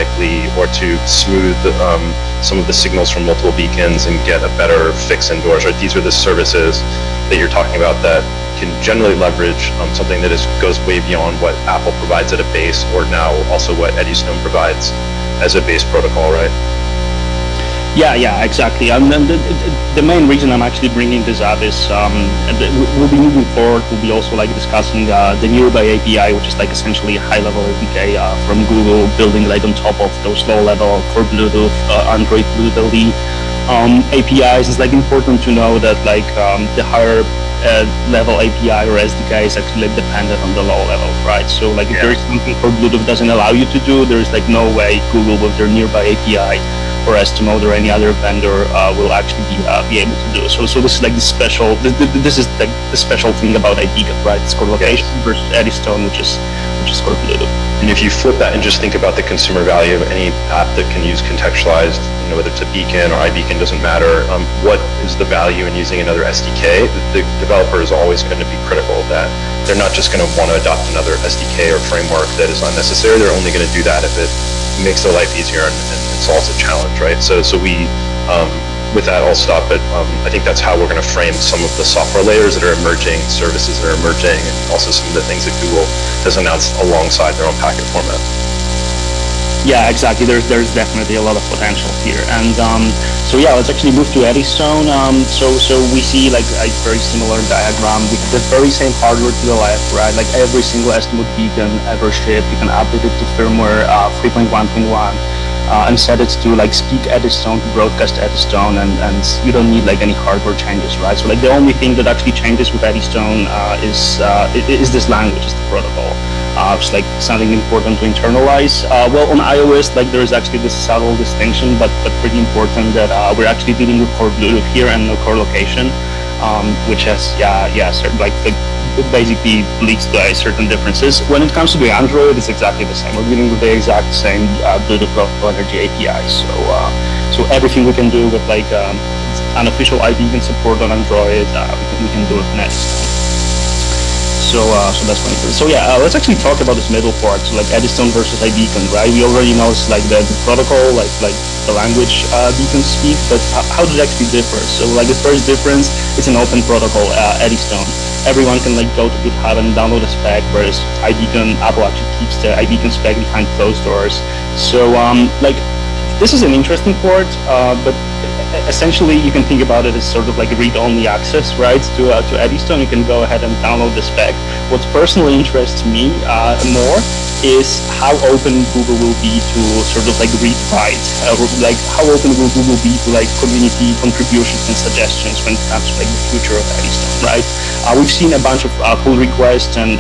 automatically or to smooth some of the signals from multiple beacons and get a better fix indoors. Right? These are the services that you're talking about that can generally leverage something that goes way beyond what Apple provides at a base, or now also what Eddystone provides as a base protocol, right? Yeah, exactly. And the main reason I'm actually bringing this up is we'll be moving forward. We'll be also like discussing the Nearby API, which is like essentially a high-level API from Google, building like on top of those low-level for Bluetooth, Android Bluetooth APIs. It's like important to know that like the higher level API or SDK is actually like dependent on the low level, right? So like if there is something for Bluetooth doesn't allow you to do, there is like no way Google with their Nearby API or Estimode or any other vendor will actually be able to do. So this is like the special. This is like the special thing about iBeacon, right? It's core location versus Eddystone, which is core Bluetooth. And if you flip that and just think about the consumer value of any app that can use contextualized, whether it's a beacon or iBeacon, doesn't matter. What is the value in using another SDK? The developer is always going to be critical of that. They're not just going to want to adopt another SDK or framework that is unnecessary. They're only going to do that if it makes their life easier and solves a challenge, right? So we, with that, I'll stop. But I think that's how we're going to frame some of the software layers that are emerging, services that are emerging, and also some of the things that Google has announced alongside their own packet format. Yeah, exactly. There's definitely a lot of potential here, and so yeah, let's actually move to Eddystone. So we see like a very similar diagram with the very same hardware to the left, right? Like every single Estimode beacon ever shipped, you can update it to firmware 3.1.1 and set it to like speak Eddystone, to broadcast Eddystone, and you don't need like any hardware changes, right? So like the only thing that actually changes with Eddystone is this language, is the protocol. It's like something important to internalize. Well, on iOS, like there is actually this subtle distinction, but pretty important, that we're actually dealing with core Bluetooth here and no core location, which has certain, like it basically leads to certain differences. When it comes to the Android, it's exactly the same. We're dealing with the exact same Bluetooth Low Energy API. So everything we can do with like unofficial iBeacon support on Android, we can do it in Eddystone. So that's one thing. So yeah, let's actually talk about this middle part. So like Eddystone versus iBeacon, right? We already know it's like the protocol, like the language beacons speak, but how does it actually differ? So like the first difference, it's an open protocol, Eddystone. Everyone can like go to GitHub and download a spec, whereas iBeacon, Apple actually keeps the iBeacon spec behind closed doors. So like this is an interesting part, but essentially you can think about it as sort of like read-only access, right, to Eddystone. You can go ahead and download the spec. What personally interests me more is how open Google will be to sort of like read-write, like how open will Google be to like community contributions and suggestions when it comes to like the future of Eddystone, right? We've seen a bunch of pull requests and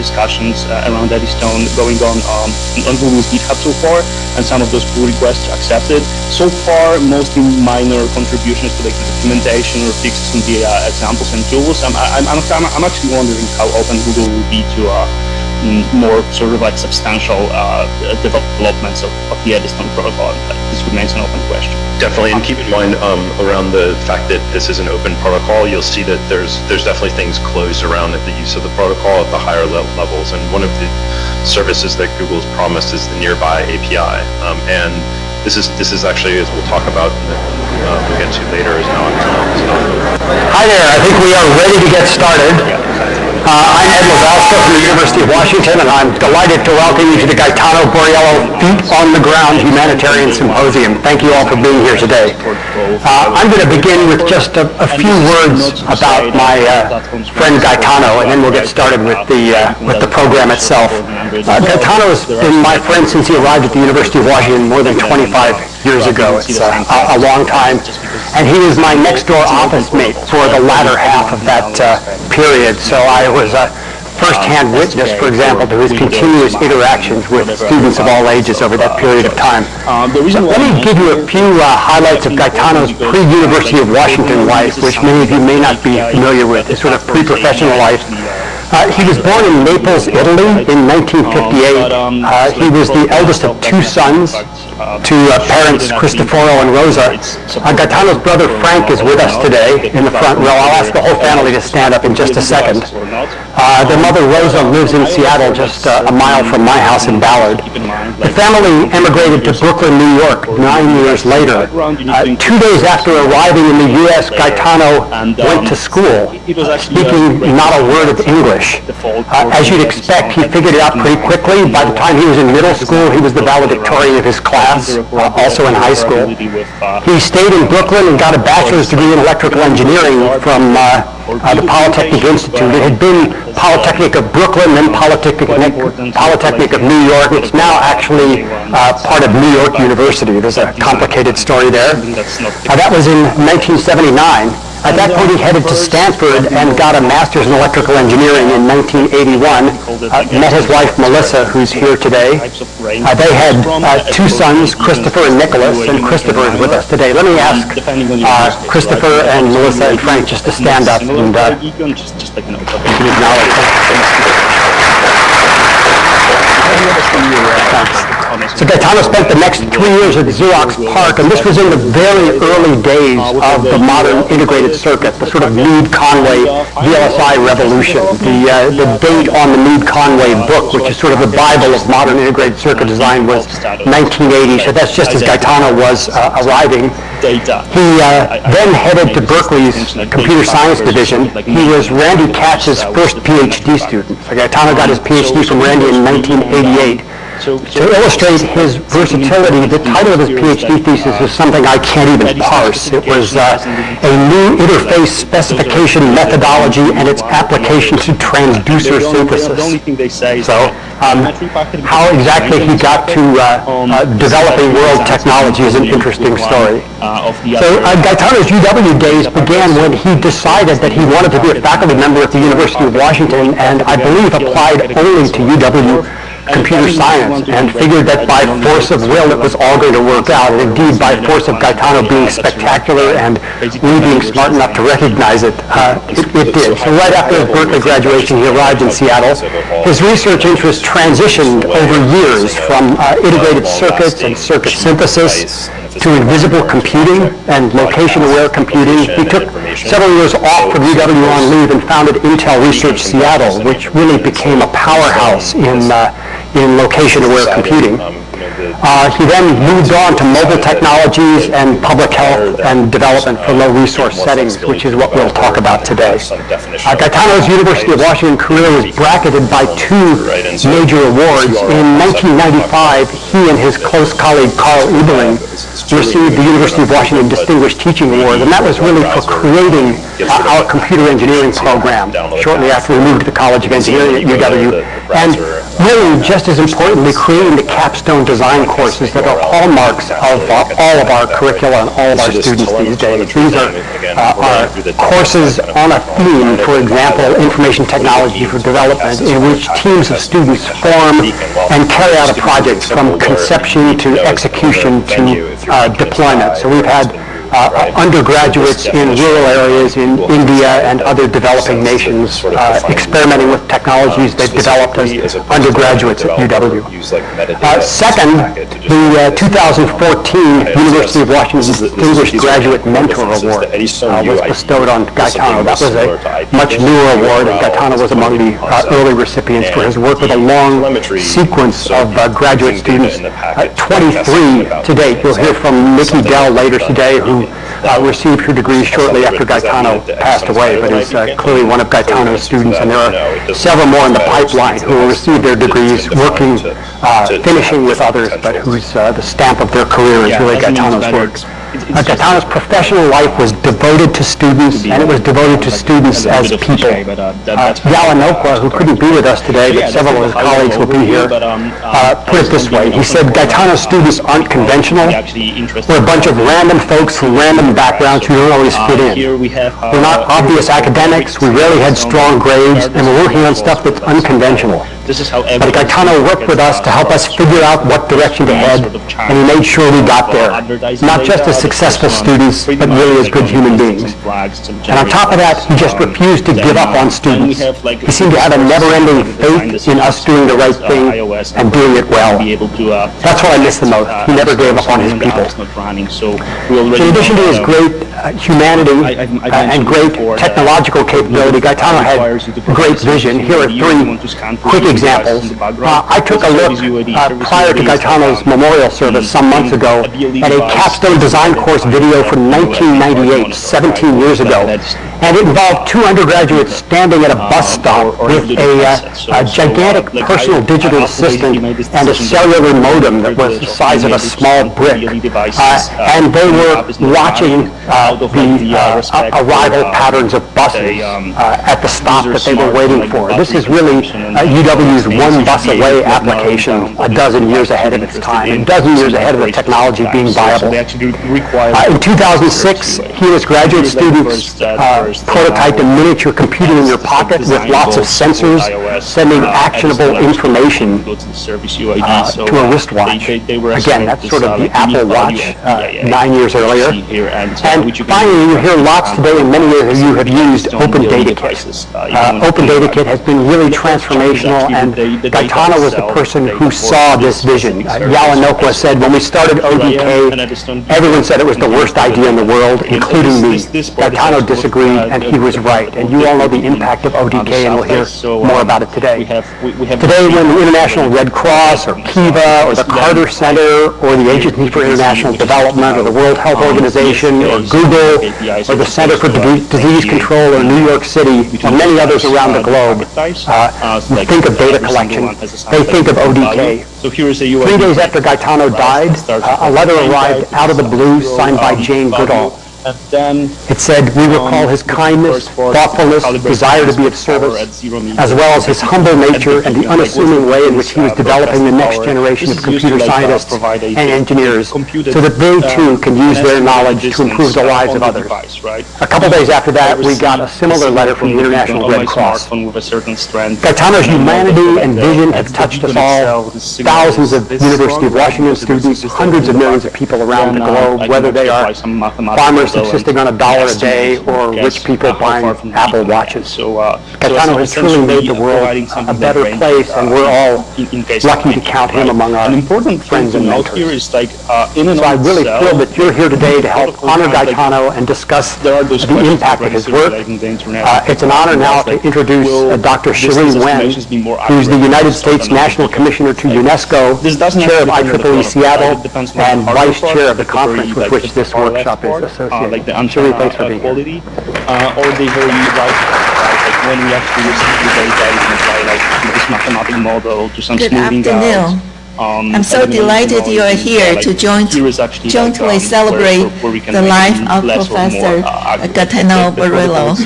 discussions around Eddystone going on Google's GitHub so far, and some of those pull requests are accepted. So far, mostly minor contributions to like the documentation or fixes in the examples and tools. I'm actually wondering how open Google will be to more sort of like substantial developments of the Eddystone protocol. This remains an open question. Definitely, and keep in mind around the fact that this is an open protocol, you'll see that there's definitely things closed around the use of the protocol at the higher levels. And one of the services that Google's promised is the Nearby API, and this is actually, as we'll talk about, we'll get to later, is now. Hi there. I think we are ready to get started. I'm Ed Lazowska from the University of Washington, and I'm delighted to welcome you to the Gaetano Borriello Feet on the Ground Humanitarian Symposium. Thank you all for being here today. I'm going to begin with just a few words about my friend Gaetano, and then we'll get started with the program itself. Gaetano has been my friend since he arrived at the University of Washington more than 25 years ago. It's a long time. And he was my next-door office mate for the latter half of that period. So I was a first-hand witness, for example, to his continuous interactions with students of all ages over that period of time. Let me give you a few highlights of Gaetano's pre-University of Washington life, which many of you may not be familiar with, his sort of pre-professional life. He was born in Naples, Italy in 1958. He was the eldest of two sons. to parents Cristoforo and Rosa. Gaetano's brother Frank is with us today in the front row. I'll ask the whole family to stand up in just a second. Their mother Rosa lives in Seattle, just a mile from my house in Ballard. The family emigrated to Brooklyn, New York 9 years later. 2 days after arriving in the U.S., Gaetano went to school, speaking not a word of English. As you'd expect, he figured it out pretty quickly. By the time he was in middle school, he was the valedictorian of his class, also in high school. He stayed in Brooklyn and got a bachelor's degree in electrical engineering from the Polytechnic Institute. It had been Polytechnic of Brooklyn, then Polytechnic of New York. It's now actually part of New York University. There's a complicated story there. That was in 1979. At that point, he headed to Stanford and got a master's in electrical engineering in 1981. Met his wife, Melissa, who's here today. They had 2 sons, Christopher and Nicholas, and Christopher is with us today. Let me ask Christopher and Melissa and Frank just to stand up and acknowledge So Gaetano spent the next 3 years at Xerox PARC, and this was in the very early days of the modern integrated circuit, the sort of Meade-Conway VLSI revolution. The date on the Meade-Conway book, which is sort of the Bible of modern integrated circuit design, was 1980, so that's just as Gaetano was arriving. He then headed to Berkeley's computer science division. He was Randy Katz's first PhD student. So Gaetano got his PhD from Randy in 1988. To illustrate his versatility, the title of his PhD thesis is something I can't even parse. It was a new interface specification methodology and its application to transducer synthesis. So how exactly he got to developing world technology is an interesting story. So Gaetano's UW days began when he decided that he wanted to be a faculty member at the University of Washington, and I believe applied only to UW computer science, and figured that by force of will it was all going to work out, and indeed by force of Gaetano being spectacular and we being smart enough to recognize it, it did. So right after his Berkeley graduation, he arrived in Seattle. His research interests transitioned over years from integrated circuits and circuit synthesis to invisible computing and location-aware computing. He took several years off from UW on leave and founded Intel Research Seattle, which really became a powerhouse in location-aware computing. He then moved on to mobile technologies and public health and development for low-resource settings, which is what we'll talk about today. Gaetano's University of Washington career was bracketed by 2 major awards. In 1995, he and his close colleague Carl Ebeling received the University of Washington Distinguished Teaching Award, and that was really for creating our computer engineering program shortly after we moved to the College of Engineering at UW, and really, just as importantly, creating the capstone design courses that are hallmarks of all of our curricula and all of our students these days. These are courses on a theme, for example, information technology for development, in which teams of students form and carry out a project from conception to execution to deployment. So we've had undergraduates in rural areas in India and other developing nations experimenting with technologies they've developed as undergraduates at UW. Second, the 2014 University of Washington Distinguished Graduate Mentor Award was bestowed on Gaetano. That was a much newer award, and Gaetano was among the early recipients for his work with a long sequence of graduate students, 23 to date. You'll hear from Nikki Dell later today, who received her degree shortly after Gaetano passed away, but is clearly one of Gaetano's students, and there are several more in the pipeline who will receive their degrees working, finishing with others, but whose the stamp of their career is really Gaetano's work. Gaetano's professional life was devoted to students, and it was devoted to students as people. Yalanokwa, who couldn't be with us today, but several of his colleagues will be here, put it this way. He said, Gaetano's students aren't conventional. We're a bunch of random folks from random backgrounds who don't always fit in. We're not obvious academics, we rarely had strong grades, and we're working on stuff that's unconventional. But Gaetano worked with us to help us figure out what direction to head, and he made sure we got there. Not just as successful students, but really as good human beings. And on top of that, he just refused to give up on students. He seemed to have a never-ending faith in us doing the right thing and doing it well. That's what I miss the most. He never gave up on his people. In addition to his great humanity and great technological capability, Gaetano had great vision. Here are three quick examples. I took a look prior to Gaetano's memorial service some months ago at a capstone design course video from 1998, 17 years ago. And it involved two undergraduates standing at a bus stop with a gigantic personal digital assistant and a cellular modem that was the size of a small brick. And they were watching the arrival patterns of buses at the stop that they were waiting for. This is really UW's one bus away application a dozen years ahead of its time, a dozen years ahead of the technology being viable. In 2006, he and his graduate students prototyped a miniature computer in your pocket with lots of sensors sending actionable information to a wristwatch. Again, that's sort of the Apple Watch 9 years earlier. And finally, you hear lots today, and many of you have used Open Data Kit. Open Data Kit has been really transformational, and Gaetano was the person who saw this vision. Yalanokwa said, when we started ODK, everyone said it was the worst idea in the world, including me. Gaetano disagreed, and he was right. And you all know the impact of ODK, and we'll hear more about it today. Today, when the International Red Cross, or Kiva, or the Carter Center, or the Agency for International Development, or the World Health Organization, or Google, or the Center for Disease Control, or New York City, and many others around the globe, think of data collection, they think of ODK. 3 days after Gaetano died, a letter arrived out of the blue signed by Jane Goodall. It said, we recall his kindness, thoughtfulness, desire to be of service, as well as his humble nature and the unassuming way in which he was developing the next generation of computer scientists and engineers so that they too can use their knowledge to improve the lives of others. A couple days after that, we got a similar letter from the International Red Cross. Gaetano's humanity and vision have touched us all, thousands of University of Washington students, hundreds of millions of people around the globe, whether they are farmers subsisting on $1 a day or rich people buying Apple Watches. Gaetano has truly made the world a better place, and we're all lucky to count him among our friends and mentors. So I'm really thrilled that you're here today to help honor Gaetano and discuss the impact of his work. It's an honor now to introduce Dr. Shereen Wen, who's the United States National Commissioner to UNESCO, Chair of IEEE Seattle, and Vice Chair of the conference with which this workshop is associated. Like the uncertified quality, or the very like when we actually receive the data, we can apply like this mathematical model to some smoothing out. I'm so delighted you are here to jointly celebrate the life of Professor Gaetano Borriello.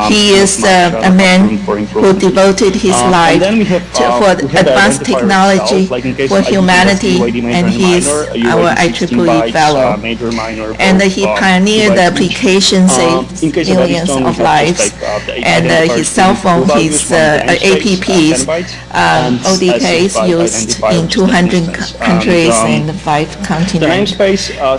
He is a man who devoted his life for advanced technology for humanity, and he is our IEEE fellow. And he pioneered the application, saved millions of lives, and his cell phone, his apps, ODKs used in 200 countries and 5 continents,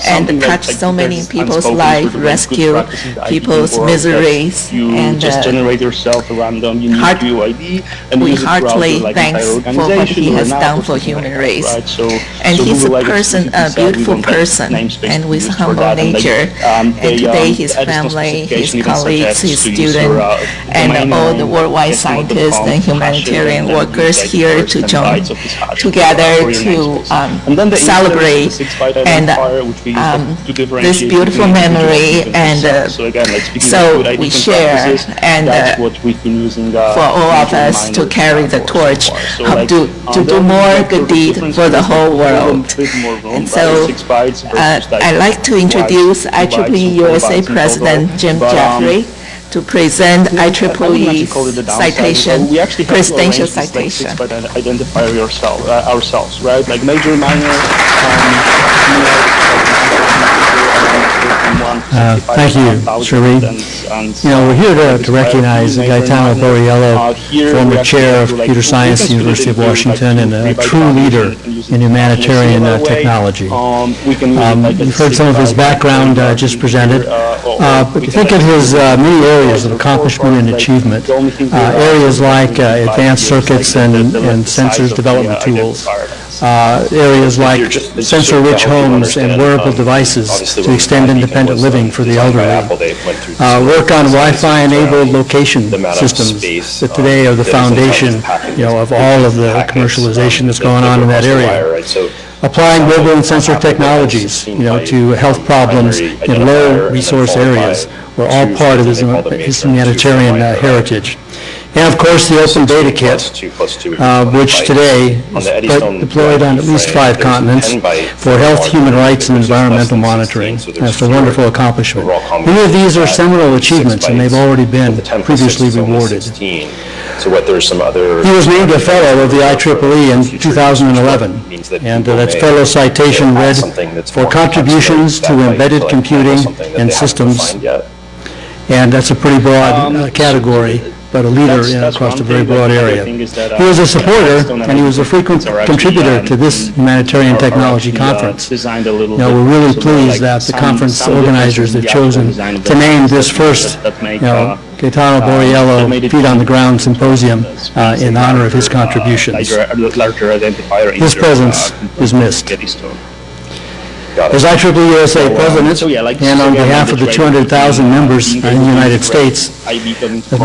and touched so many people's lives, rescued people's miseries, and just generate yourself a random unique UID, and we heartily thank for what he has done for human race. And he's a person, a beautiful person, and with humble nature. And today his family, his colleagues, his students, and all the worldwide scientists and humanitarian workers here to join together to celebrate and this beautiful memory. And so we share, and for all of us to carry the torch, to do more good deed for the whole world. And so I'd like to introduce IEEE USA President Jim Jeffrey to present IEEE citation, presidential citation. Identify ourselves, right? Like major, minor, Thank you, Cherie. We're here to recognize Gaetano Borriello, former chair of computer science at the University of Washington and a true leader in humanitarian technology. You've heard some of his background just presented, but think of his many areas of accomplishment and achievement, areas like advanced circuits and sensors development tools, areas like sensor-rich homes and wearable devices to extend independent living for the elderly, work on Wi-Fi enabled location systems that today are the foundation, of all of the commercialization that's going on in that area. Applying mobile and sensor technologies, to health problems in low resource areas were all part of his humanitarian heritage. And of course, the Open Data Kit, which today is deployed on at least 5 continents for health, human rights, and environmental monitoring. That's a wonderful accomplishment. Many of these are seminal achievements, and they've already been previously rewarded. So what there's some other... He was named a fellow of the IEEE in 2011, and that's fellow citation read for contributions to embedded computing and systems, and that's a pretty broad category, but a leader across a very broad area. He was a supporter, and he was a frequent contributor to this humanitarian technology conference. We're really pleased that the conference organizers have chosen to name this first, Gaetano Borriello Feet on the Ground Symposium in honor of his contributions. His presence is missed. As IEEE USA President, and on behalf of the 200,000 members in the United States, I'm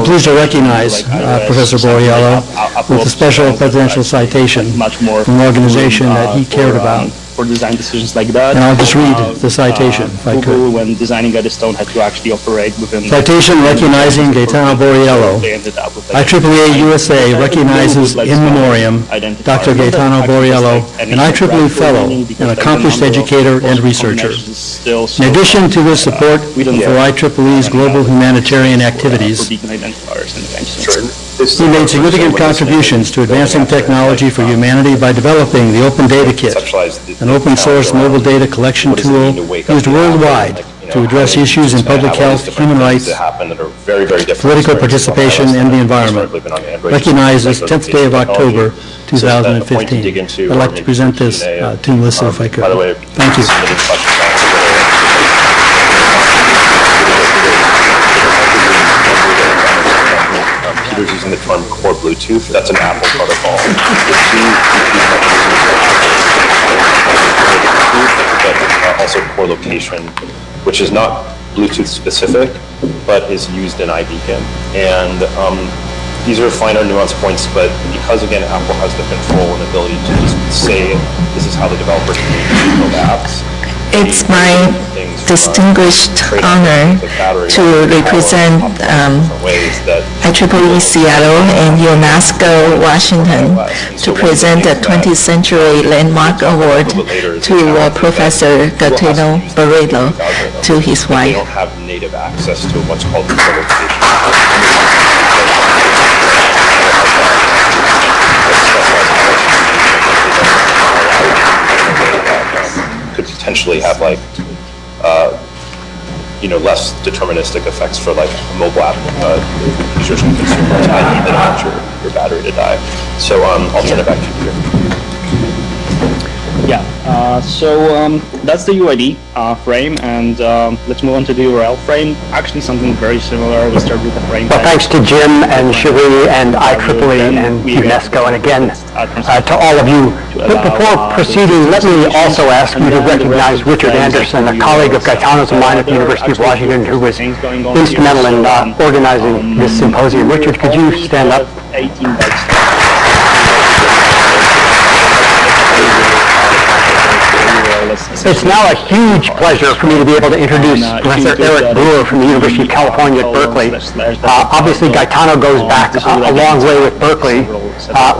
pleased to recognize Professor Borriello with a special presidential citation from an organization that he cared about. For design decisions like that. And I'll just read the citation, if I could. Google, when designing Eddystone, had to actually operate within... Citation recognizing Gaetano Borriello. IEEE USA recognizes in memoriam Dr. Gaetano Borriello, an IEEE fellow, an accomplished educator and researcher. In addition to his support for IEEE's global humanitarian activities, he made significant contributions to advancing technology for humanity by developing the Open Data Kit, an open-source mobile data collection tool used worldwide to address issues in public health, human rights, political participation, and the environment. Recognized this 10th day of October, 2015. I'd like to present this to Melissa, if I could. Thank you. Computers using the term core Bluetooth. That's an Apple protocol. But also core location, which is not Bluetooth specific, but is used in iBeacon. And these are finer nuance points, but because again Apple has the control and ability to just say this is how the developer can build apps. It's my distinguished honor to represent IEEE Seattle and UNESCO Washington to present the 20th Century Landmark Award to Professor Gaetano Borriello, to his wife. They don't have native access to what's called co-location. Could potentially have less deterministic effects for mobile app users and consumers. I.e. they don't want your battery to die. So I'll turn it back to you. Yeah, so that's the UID frame, and let's move on to the URL frame. Actually, something very similar. We start with the frame. Well, thanks to Jim and Cherie and IEEE and UNESCO, and again to all of you. But before proceeding, let me also ask you to recognize Richard Anderson, a colleague of Gaetano's of mine at the University of Washington, who was instrumental in organizing this symposium. Richard, could you stand up? 18 bytes. It's now a huge pleasure for me to be able to introduce Professor Eric Brewer from the University of California at Berkeley. Obviously, Gaetano goes back a long way with Berkeley,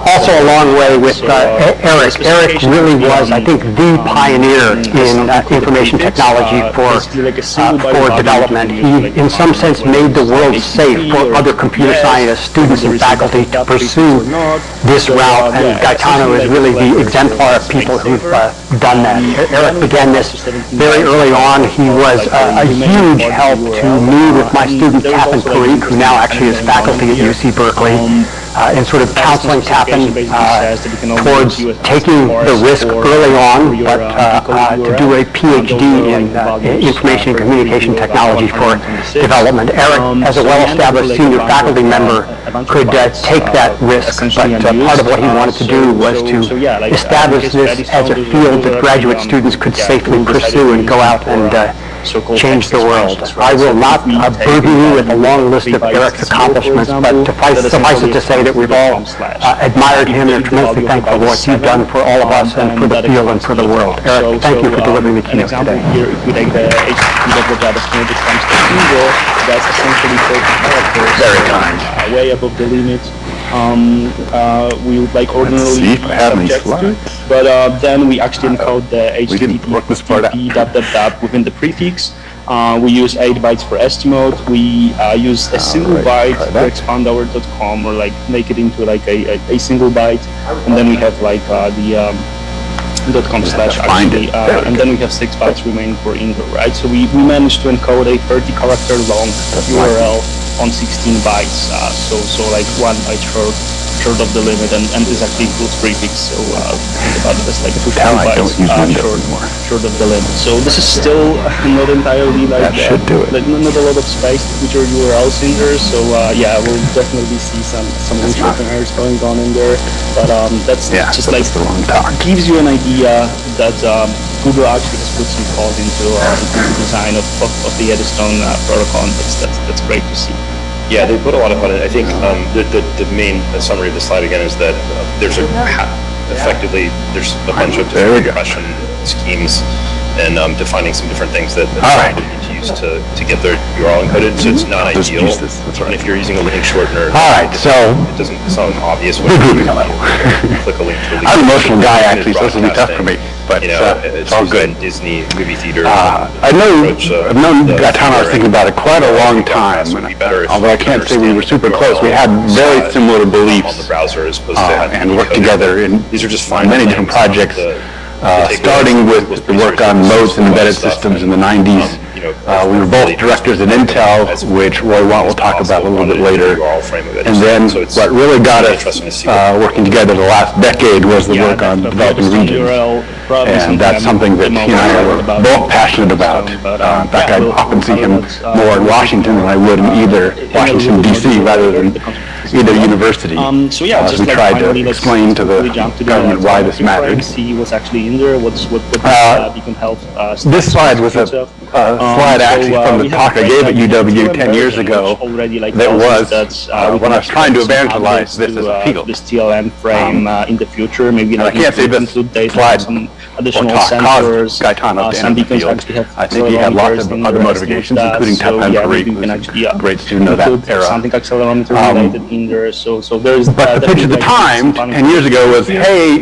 also a long way with Eric. Eric really was, I think, the pioneer in information technology for development. He, in some sense, made the world safe for other computer scientists, students, and faculty to pursue this route, and Gaetano is really the exemplar of people who've done that. Eric, began this very early on. He was a huge help to me with my student Tappan Parikh, who now actually is faculty at UC Berkeley, in sort of counseling Tappan towards taking the risk early on, but to do a PhD in information and communication technology for development. Eric, as a well-established senior faculty member, could take that risk, but part of what he wanted to do was to establish this as a field that graduate students could safely pursue and go out and change the world. I will not burden you with a long list of Eric's accomplishments, but suffice it to say that we've all admired him and are tremendously thankful for what you've done for all of us and for the field and for the world. Eric, thank you for delivering the keynote today. Here, if we take the HTTP JavaScript that comes to single, that's essentially 30 characters. Very kind. Way above the limit. We would like ordinarily subject to, but then we actually encode the HTTP within the prefix. We use 8 bytes for ST-mode. We use a single byte to expand our .com or like make it into like a single byte, and then we have like the .com slash actually, and then we have 6 bytes remaining for Ingo, right? So we managed to encode a 30 character long URL on 16 bytes, so like 1 byte short of the limit, and this actually includes prefix, so think about it as like 2 bytes short of the limit. So this is still not entirely like not a lot of space to put your URLs in there, so yeah, we'll definitely see some interesting errors going on in there, but that's just like gives you an idea that Google actually has put some thought into the design of the Eddystone protocol, and that's great to see. Yeah, they put a lot of fun in it. I think the main summary of the slide again is that there's effectively there's a bunch of different compression schemes and defining some different things that you need to use to get their URL encoded. So it's not ideal. And if you're using a link shortener, it's not an obvious way to click a link to a link. I'm an emotional guy actually, so this will be tough for me. But it's all good. Disney movie theater. I've known Gaetano. I was thinking about it quite a long time. Although I can't say we were super close, we had very similar beliefs on the browser as opposed to and worked together in many different projects. Starting with the work on modes and embedded systems in the 90s. We were both directors at Intel, which Roy Watt will talk about a little bit later. And then what really got us working together the last decade was the work on developing regions. And that's something that he and I were both passionate about. In fact, I often see him more in Washington than I would in either Washington, D.C. rather than either university. So yeah, we tried to explain to the government why this mattered. See what's actually in there, what Beacon Health. This slide was a slide actually from the talk I gave at UW 10 years ago that was when I was trying to evangelize this as a field. This TLM frame in the future, maybe I can't say this slide some additional sensors. Some beacons actually have I think he had lots of other motivations, including Tappan Parikh, who's a great student of that era. Something accelerometer related in there, so there's. But the pitch at the time, 10 years ago, was, hey,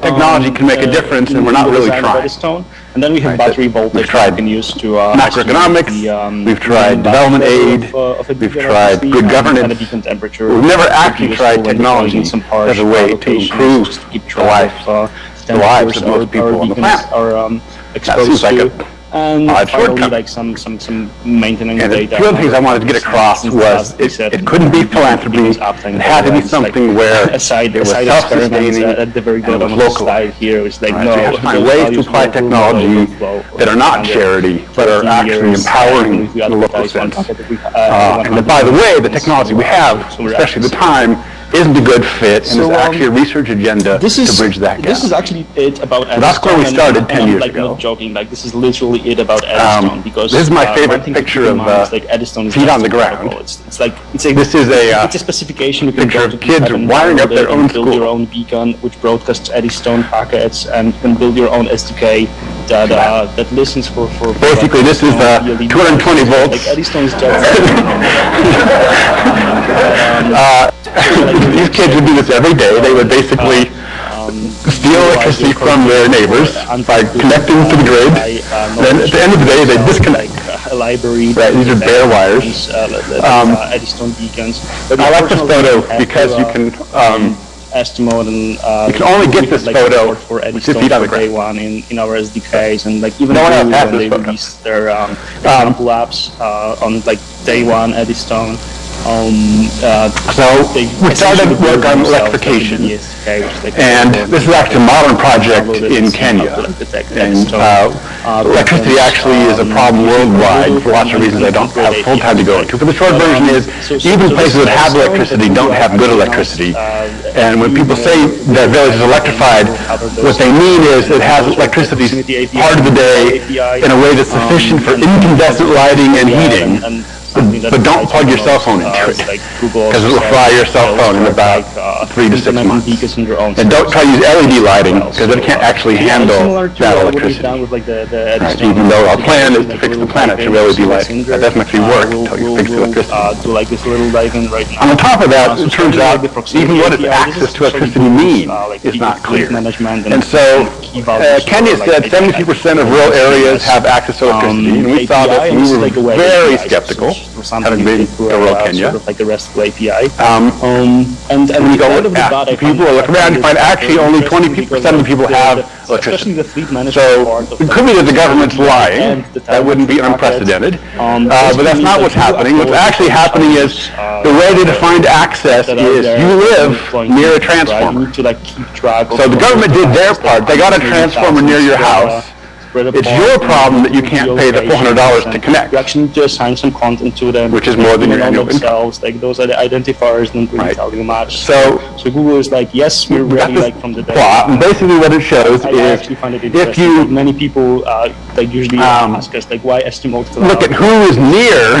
technology can make a difference, and we're not really trying. And then we have battery voltage we've tried can use to macroeconomics, we've tried development aid, we've tried good governance. We've never actually tried technology as a way to improve the lives of most people on the planet. That seems like a and finally, like some maintenance and data. The two other things I wanted to get across was it couldn't be philanthropy. It had to be something where it was self-sustaining at the very and it was localized. Here is like so you have to find ways to apply technology that are not charity, but are actually empowering the local sense. And by the way, the technology we have, especially at the time, isn't a good fit, and there's actually a research agenda to bridge that gap. This is actually it about Eddystone. So that's where we started 10 years ago. I'm not joking, like this is literally it about Eddystone, because this is my favorite picture of like Eddystone is feet on the ground. It's a specification you can picture of kids wiring up their own school. Build your own beacon which broadcasts Eddystone packets, and you can build your own SDK that listens for basically this is 220 volts. Like Eddystone's just these kids would do this every day. They would basically steal electricity from their neighbors by connecting to the grid. Then at the end of the day, they disconnect. A library. Right, these are bare wires. Eddystone beacons. I like this photo because you can estimate and you can only get this photo for with 50 feet on the day ground. one in our SDKs, and like even one else has when they this photo. released their example apps on like day one Eddystone. So we started work on electrification, and this is actually a modern project in Kenya. And electricity actually is a problem worldwide for lots of reasons I don't have full time to go into. But the short version is, even places that have electricity don't have good electricity. And when people say that village is electrified, what they mean is it has electricity part of the day in a way that's sufficient for incandescent lighting and heating. But don't plug your cell phone into it, because it will fry your cell phone in about 3 to 6 months. And don't try to use LED lighting, because it can't actually handle that electricity. Right, even though our plan is to fix the planet through LED lighting. That doesn't actually work until you fix the electricity. On top of that, it turns out even what its access to electricity mean is not clear. And so Kenya said 72% of rural areas have access to electricity, and we saw this and we were very skeptical. Having been to rural Kenya. Sort of like the RESTful API. And when you go ask people, look around, you find actually only 20% of the people have electricity. So it could be that the government's lying. That wouldn't be unprecedented. But that's not what's happening. What's actually happening is the way they define access is you live near a transformer. So the government did their part. They got a transformer near your house. It's your problem that you can't pay the $400 to connect. You actually need to assign some content to them, which is more than your annual income. Like those are the identifiers, don't really tell you much. So Google is like, yes, we're ready, like from the plot. And basically, what it shows is if you many people like usually ask us like, why estimate? Look at who is near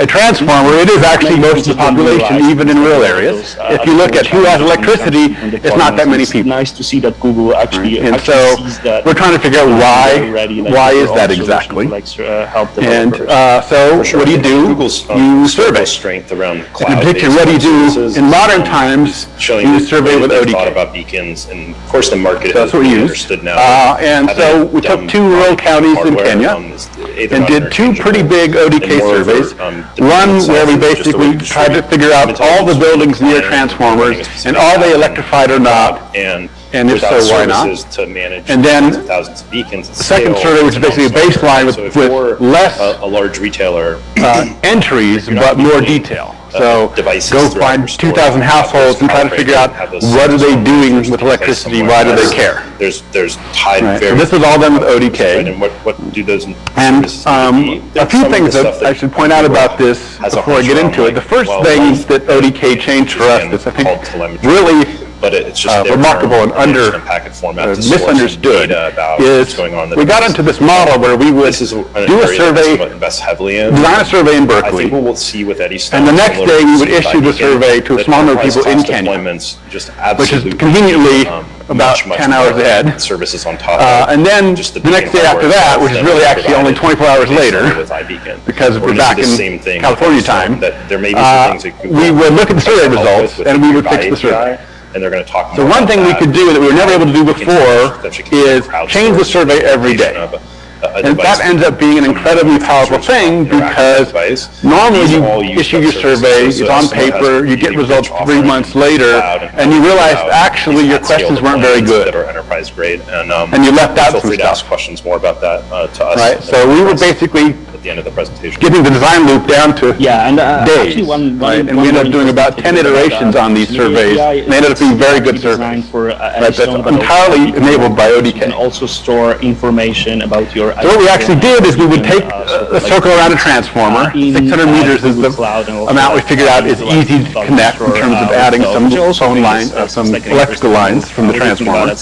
a transformer. It is actually most of the population, even in rural areas. If you look at who has electricity, it's not that many people. Nice to see that Google actually and so we're trying to figure out why is that exactly? And so what do? You survey. Strength around In particular, what do you do in modern times? You survey with ODK. Thought about beacons, and of course the market so that's what we use. Understood now. And so we took 2 rural counties in Kenya and did 2 pretty big ODK surveys. One where we basically tried to figure out all the buildings near transformers and are they electrified or not. And if so, why not? And then the second survey, which is basically a baseline with less a large retailer entries, but more detail. So go find 2,000 households and try to figure out what are they doing with electricity, why do they care? There's tied So this is all done with ODK. And what do those and a few things that I should point out about this before I get into it. The first thing that ODK changed for us that's I think really but it's just remarkable and misunderstood is we got into this model where we would do a survey, design a survey in Berkeley, I think what we'll see with Eddystone, and the next day we would issue the survey to a small number of people in Kenya, which is conveniently about 10 hours ahead. Services on top and then the next day after that, which is really actually only 24 hours later, because we're back in California time, we would look at the survey results and we would fix the survey. And they're going to talk so one thing we could do that we were never able to do before is change the survey every day. And that ends up being an incredibly powerful thing because normally you issue your survey, it's on paper, you get results 3 months later, and you realize actually your questions weren't very good. Enterprise grade, and you left out some stuff. Ask questions more about that to us. Right. So we were basically the end of the presentation, getting the design loop down to days, right? And we ended up doing about 10 iterations on these surveys, and they ended up being very good surveys. That's entirely enabled by ODK. And also store information about your. So what we actually did is we would take a circle around a transformer. 600 meters is the amount we figured out is easy to connect in terms of adding some phone lines, some electrical lines from the transformer.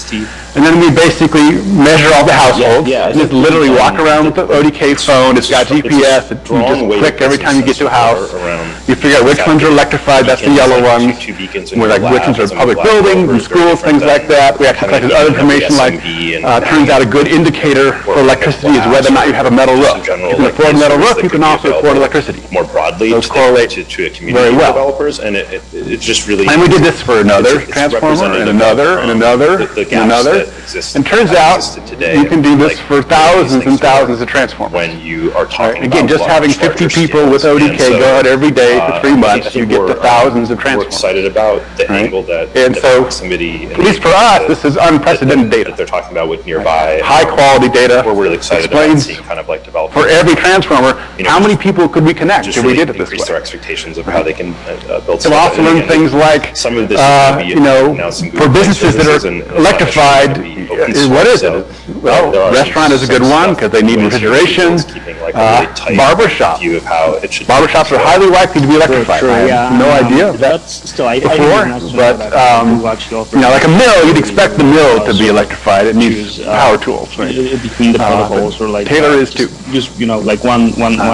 And then we basically measure all the households. And just literally walk around with the ODK phone. It's got GPS. You just click every time you get to a house. You figure out which ones are electrified. That's the yellow ones. We're like which ones are public buildings and schools, things like that. We actually collected other information like turns out a good indicator for electricity is whether or not you have a metal roof. If you can afford a metal roof, you can also afford electricity. More broadly, those correlate to a community of developers, and it just really. And we did this for another transformer and another and another and another. it. And turns out you can do this for thousands and thousands of transformers. When you are talking again, just having 50 people with ODK go out every day for 3 months, you get to thousands of transformers. We're excited about the angle that and so, proximity, at least for us, this is unprecedented data. That they're talking about with nearby. High quality data. We're really excited about seeing kind of like development. For every transformer, how many people could we connect if we did it this way? Increase their expectations of how they can build. So we'll also learn things like, some of this for businesses that are electrified, what is it? Well, restaurant is a good one because they need refrigeration. Barbershops. Barbershops are highly likely to be electrified. I have no idea of that before, but like a mill, you'd expect the mill to be electrified. It needs power tools. Right? Between the protocols, or like Taylor is too. Just like one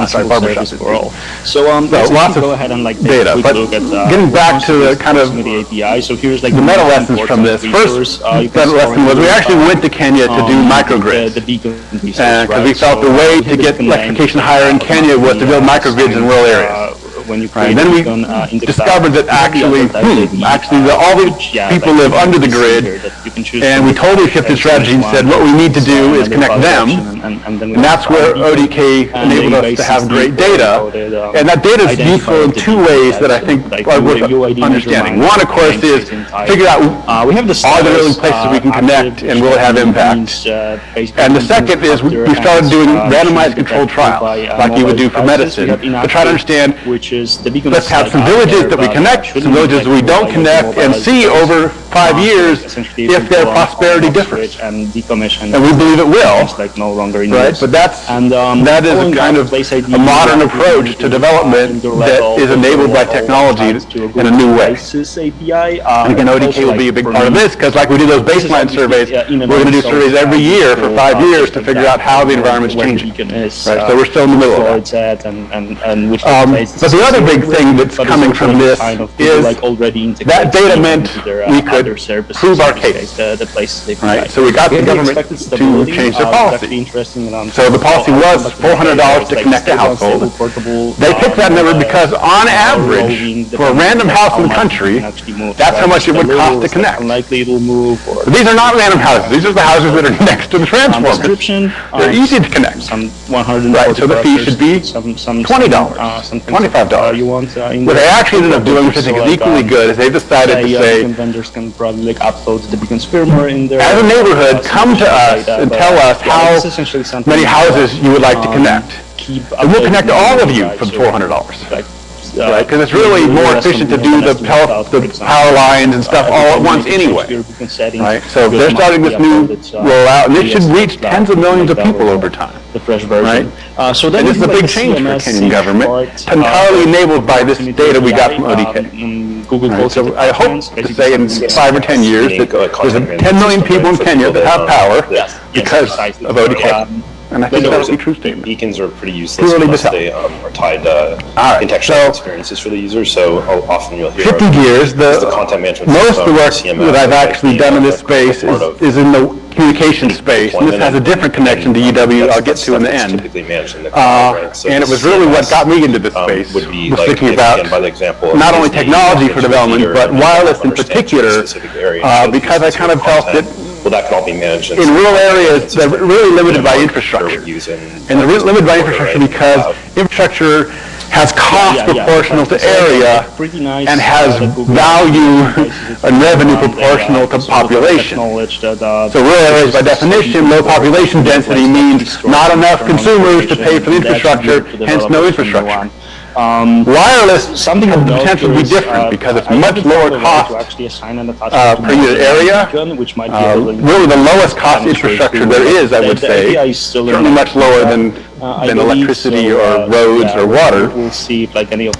service for all. So lots of go ahead and like data. But getting back to the kind of the API. So here's like the meta lessons from this. First meta lesson was we actually went to Kenya to do microgrids, because we felt the way to get electrification higher in Kenya was to build microgrids in rural areas. And then we discovered that actually all the people live under the grid, and we totally shifted strategy and said what we need to do is connect them, and that's where ODK enabled us to have great data, and that data is useful in 2 ways that I think are worth understanding. One, of course, is figure out are there really places we can connect and will it have impact, and the second is we started doing randomized controlled trials like you would do for medicine to try to understand let's have some villages that we connect, some villages we don't connect, and see over 5 years if their prosperity differs. And we believe it will, right? But that is a kind of a modern approach to development that is enabled by technology in a new way. And again, ODK will be a big part of this, because like we do those baseline surveys, we're going to do surveys every year for 5 years to figure out how the environment's changing. Right? So we're still in the middle of that. But the other big thing that's coming from this is that data meant we could prove our case. Right? So we got the government to change their policy. So the policy was $400 to connect a household. They picked that number because on average, for a random house in the country, that's how much it would cost to connect. But these are not random houses. These are the houses that are next to the transformers. They're easy to connect. Right, so the fee should be $20, $25. What they actually ended up doing, which I think is equally good, is they decided to say, vendors can probably like upload the Beacon firmware in there. As a neighborhood, come to us and tell us how many houses you would like to connect. And we'll connect all of you for $400. Right, because it's really more efficient to do the power lines and stuff all at once anyway. Right, so they're starting this new rollout, and this should reach tens of millions of people over time. The fresh version. Right? So this is a big change for Kenyan government, entirely enabled by this data we got from ODK. Right, so I hope to say in 5 or 10 years that there's 10 million people in Kenya that have power because of ODK. And I think that was a true statement. Beacons are pretty useless unless they are tied to contextual experiences for the user. So often you'll hear 50 gears. The content management. Most of the work that I've actually done in this space is in the communication space, and this has a different connection to UW I'll get to in the end. And it was really what got me into this space, was thinking about not only technology for development, but wireless in particular, because I kind of felt that that can all be managed in rural areas that are really limited by infrastructure. And they're really limited by infrastructure because infrastructure has cost proportional to area and has value and revenue proportional to population. So rural areas, by definition, low population density means not enough consumers to pay for the infrastructure, hence no infrastructure. Wireless has the potential to be different because it's much lower cost per unit area. Really the lowest cost infrastructure there is, I would say, certainly much lower than electricity or roads or water. We'll see if like any of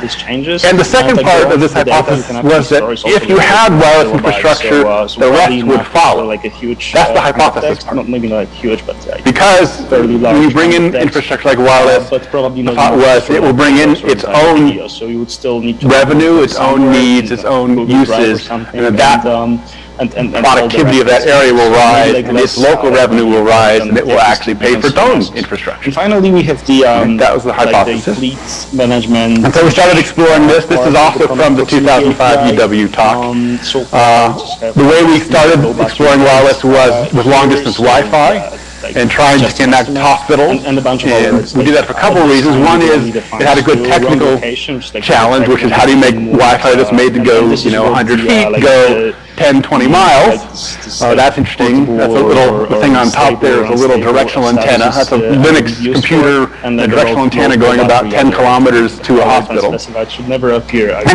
this changes. And the second part of this hypothesis was that if you had wireless infrastructure, the rest would follow. That's the hypothesis part. Maybe not huge, but because when you bring in infrastructure like wireless, the thought was it will bring in its own revenue, its own needs, its own uses, and that productivity of that area will rise, and its local revenue will rise, and it will actually pay for its own infrastructure. And finally, we have the that was the hypothesis. like the fleet management. And so we started exploring this. This is also from the 2005 UW talk. The way we started exploring wireless was with long-distance Wi-Fi and trying to connect hospitals. And a bunch of other words. We do that for a couple of reasons. One is it had a good technical challenge, which is how do you make Wi-Fi that's made to go, 100 feet, go 10, 20 miles. That's interesting. That's a little, the thing on top there is a little directional antenna. That's a Linux computer, a directional antenna going about 10 kilometers to a hospital. And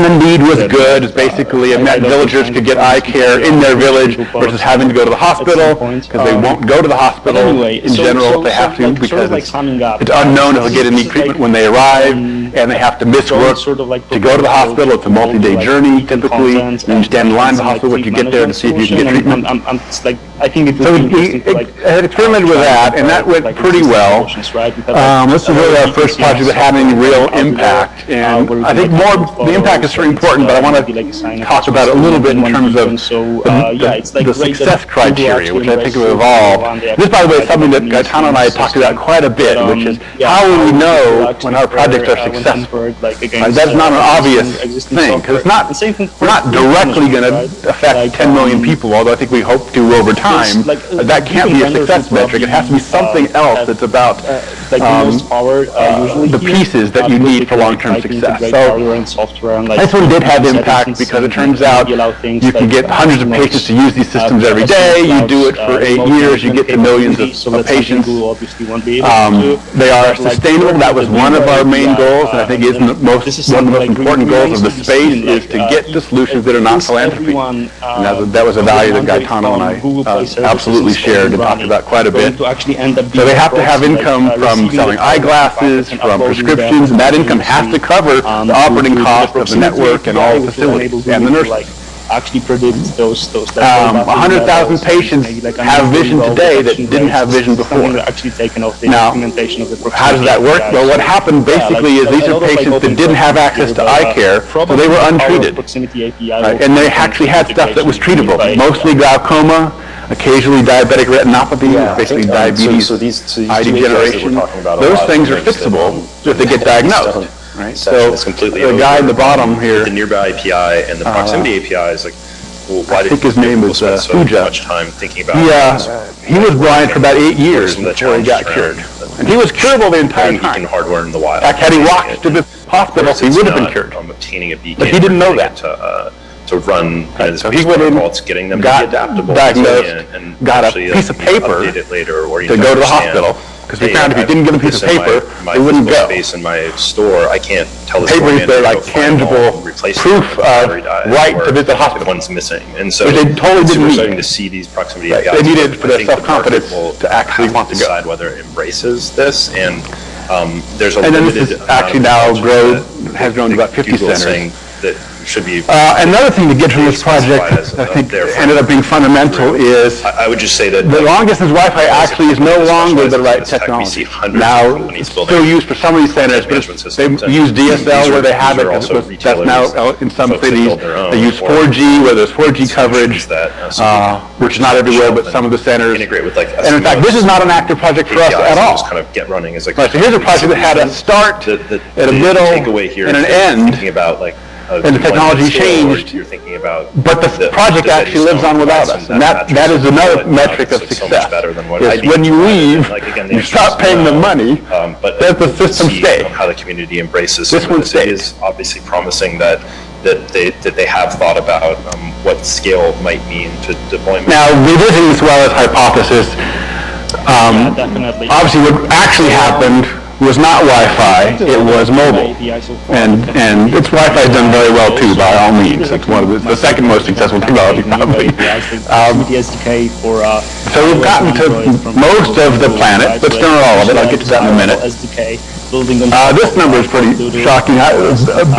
the need was good. It's basically it meant villagers could get eye care in their village versus having to go to the hospital, because they won't go to the hospital in general if they have to, because it's unknown if they'll get any treatment when they arrive, and they have to miss work to go to the hospital. It's a multi-day journey typically. You stand in line at the hospital to get there to see if you can get treatment. I think it so we had experimented with that, and that went pretty well. This was really our first project that had any real impact, and I think the impact is very important, but I want to talk about it a little bit in terms of the success criteria, which I think have evolved. This, by the way, is something that Gaetano and I talked about quite a bit, which is how will we know when our projects are successful? That's not an obvious thing, because we're not directly going to affect 10 million people, although I think we hope to over time. That can't be a success metric. It has to be something else that's about the pieces that you need for long-term success. So this one did have impact because it turns out you can get hundreds of patients to use these systems every day. You do it for 8 years, you get to millions of patients. They are sustainable. That was one of our main goals, and I think is one of the most important goals of the space is to get to solutions that are not philanthropy. And that was a value that Gaetano and I absolutely shared and talked about quite a bit. So they have to have income from selling eyeglasses, from prescriptions, and that income has to cover the operating cost of the network and all the facilities and the nurses. Actually predict those 100,000 patients have vision today that didn't have vision before. Now, how does that work? Well, what happened basically is these are patients that didn't have access to eye care, so they were untreated. And they actually had stuff that was treatable, mostly glaucoma, occasionally diabetic retinopathy, basically diabetes, eye degeneration. Those things are fixable if they get diagnosed. Right. So it's completely the guy at the bottom here, the nearby API and the proximity API is like, well, why did his name was spend so much time thinking about he was blind for about 8 years before he got cured. And he was curable the entire time. Hardware in the wild. In fact, had he walked to the hospital, he would have been cured. Obtaining a beacon, but he didn't know that. To run so he went in, getting them got to be adaptable, diagnosed, and got a piece of paper later, or to go to the hospital. Because we found if you didn't get a piece of paper, it wouldn't go. Space in my store, I can't tell this paper is the tangible proof of right to visit the hospital. One's missing, and so they totally didn't we're starting to see these proximity APIs. They needed for their self-confidence to actually want to go. Decide whether it embraces this, and there's a and then limited this is actually now has grown to about 50 centers. That should be another thing to get from this project, I think, ended up being fundamental is I would just say that the long-distance Wi-Fi actually is no longer the right technology. Now, it's still used for some of these centers, but they use DSL where they have it. That's now in some cities. They use 4G where there's 4G coverage, which is not everywhere, but some of the centers. And in fact, this is not an active project for us at all. Kind of get running. So here's a project that had a start, a middle, and an end. And the technology changed, but the project actually lives on without us, and that is another metric of success. Is when you leave, you stop paying the money, let the system stay. How the community embraces this one stays. It is obviously promising that they have thought about what scale might mean to deployment. Now, revisiting this wireless hypothesis, obviously what actually happened was not Wi-Fi, it was mobile. And its Wi-Fi is done very well too, by all means. It's one of the second most successful technology, probably. So we've gotten to most of the planet, but still not all of it. I'll get to that in a minute. This number is pretty shocking. 1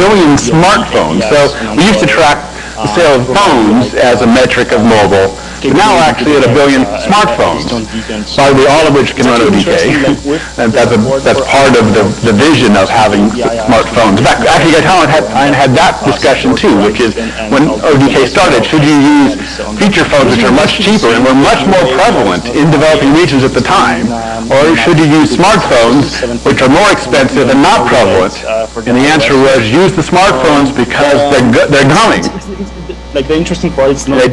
billion smartphones. So we used to track the sale of phones as a metric of mobile. but now actually at 1 billion smartphones, probably all of which can run ODK. And that's part of the vision of having smartphones. In fact, actually, Gaetano had that discussion too, which is when ODK started, should you use feature phones which are much cheaper and were much more prevalent in developing regions at the time, or should you use smartphones which are more expensive and not prevalent? And the answer was use the smartphones because they're growing. Like the interesting part is not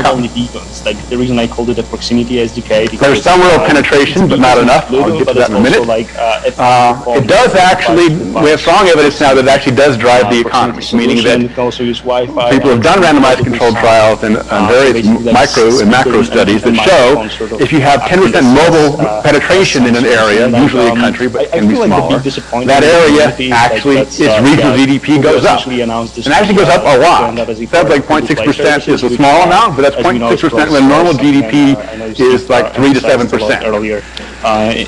only beacons. Like the reason I called it a proximity SDK. There's some real penetration, but not enough. I'll get to that in a minute. It does actually, we have strong evidence now that it actually does drive the economy, meaning that people have done randomized controlled trials and various micro and macro studies that show if you have 10% mobile penetration in an area, usually a country, but can be smaller, that area actually, its regional GDP goes up. And actually goes up a lot. That's like 0.6% is a small amount, but that's 0.6% when normal GDP is like 3 to 7%. Right.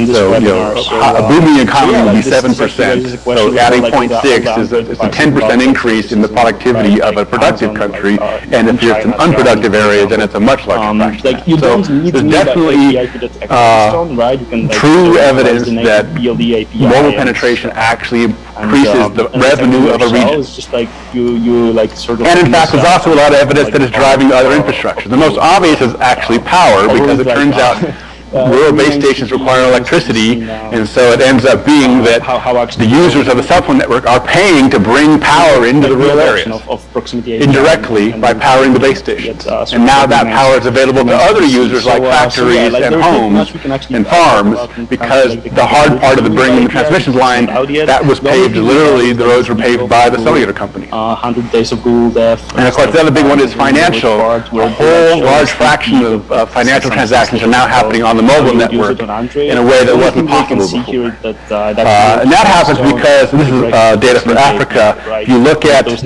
So, a booming economy would be 7%. So adding 0.6 is a 10% increase in the productivity of a productive country. And if it's an unproductive area, then it's a much larger fraction. So there's definitely true evidence that mobile penetration actually increases the revenue of a region. And in fact, there's also a lot of evidence that is driving other infrastructure. The most obvious is actually power, because it turns out rural base stations require electricity, and so it ends up being that the users of the cell phone network are paying to bring power into the rural areas indirectly by powering the base stations. And now that power is available to other users like factories and homes and farms, because the hard part of the bringing the transmission line, that was paved, literally the roads were paved by the cellular company. 100 days of Google Dev. And of course the other big one is financial. A whole large fraction of financial transactions are now happening on the mobile network in a way that wasn't possible before. And that happens because, this is data for Africa, if you look at the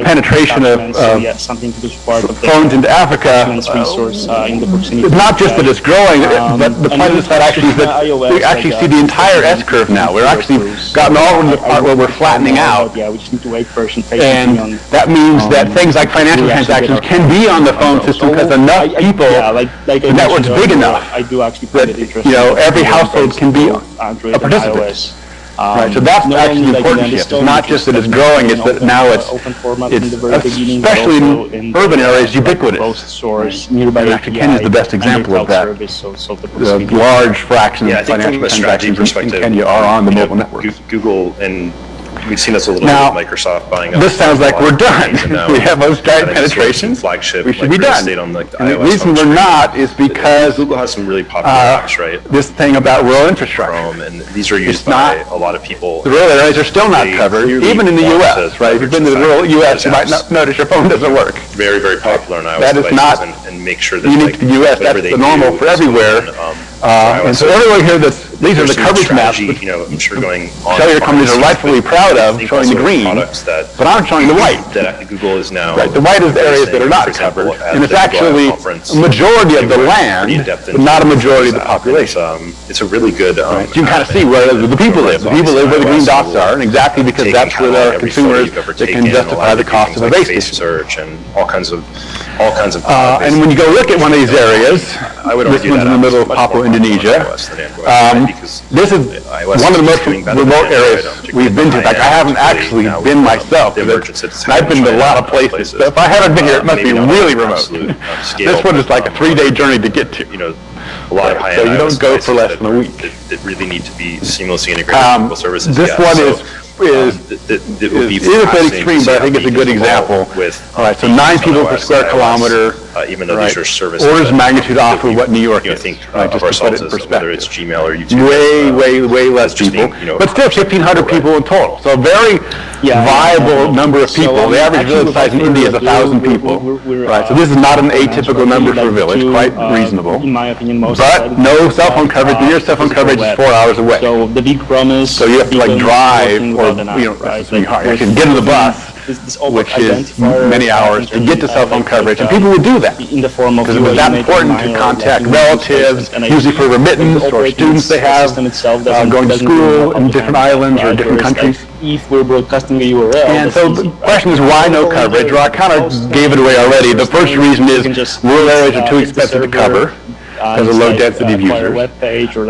penetration of phones into Africa, it's not just that it's growing, but the positive side actually is that we actually see the entire S-curve now. We're actually gotten all to the part where we're flattening out. And that means that things like financial transactions can be on the phone system because enough people, the network's big enough that every household can be a participant. Right, so that's actually the important shift. It's not just that it's growing; it's that now it's especially in urban areas, ubiquitous. And actually, Kenya is the best example of that. The large fraction of financial transactions in Kenya are on the mobile network. Google and we've seen this a little bit with Microsoft buying up. This sounds like we're done. We have most giant penetrations. We should be done. And the reason we're not is because Google has some really popular apps, right? This thing about rural infrastructure. And these are used by a lot of people. The rural areas are still not covered, even in the U.S., right? If you've been to the rural U.S., you might not notice your phone doesn't work. Very, very popular in iOS that is not and make sure that unique to the U.S. That's the normal for everywhere. And so everyone here, these are the coverage maps which cellular companies are rightfully proud of, showing the green, but I'm showing the white. That Google is now. Right, the white is the areas that are not covered, and it's actually a majority of the land, but not a majority of the population. It's a really good. Right. You can kind of see where the people live. The people live where the green dots are, and exactly because that's where there are consumers that can justify the cost of a base station. Search and all kinds of. And when you go look at one of these areas, this one's in the middle of Papua, Indonesia. This is one of the most remote areas we've been to. In fact, I haven't actually been myself. I've been to a lot of places. But if I haven't been here, it must be really remote. This one is like a 3-day journey to get to. A lot of high-end so you don't go for less than a week. That really need to be seamlessly integrated with services. This one is a bit extreme, but I think it's a good example. All right, so 9 people per square kilometer. Even though these are services, orders of magnitude off of what New York is. Think of ourselves as whether it's Gmail or YouTube. Way less people, but still 1,500 people in total. So a very viable number of people. The average village size in India is 1,000 people. Right, so this is not an atypical number for a village, quite reasonable. In my opinion, but no cell phone coverage. The nearest cell phone coverage is 4 hours away. So the big promise. So you have to like drive, or it's really hard. You can get in the bus. which is many hours to get to cell phone coverage, and people would do that because it was that important to contact relatives, usually for remittance or students they have going to school in different islands or different countries. If we're broadcasting a URL, and so the question is, why no coverage? Well, I kind of gave it away already. The first reason is rural areas are too expensive to cover because of low density of users.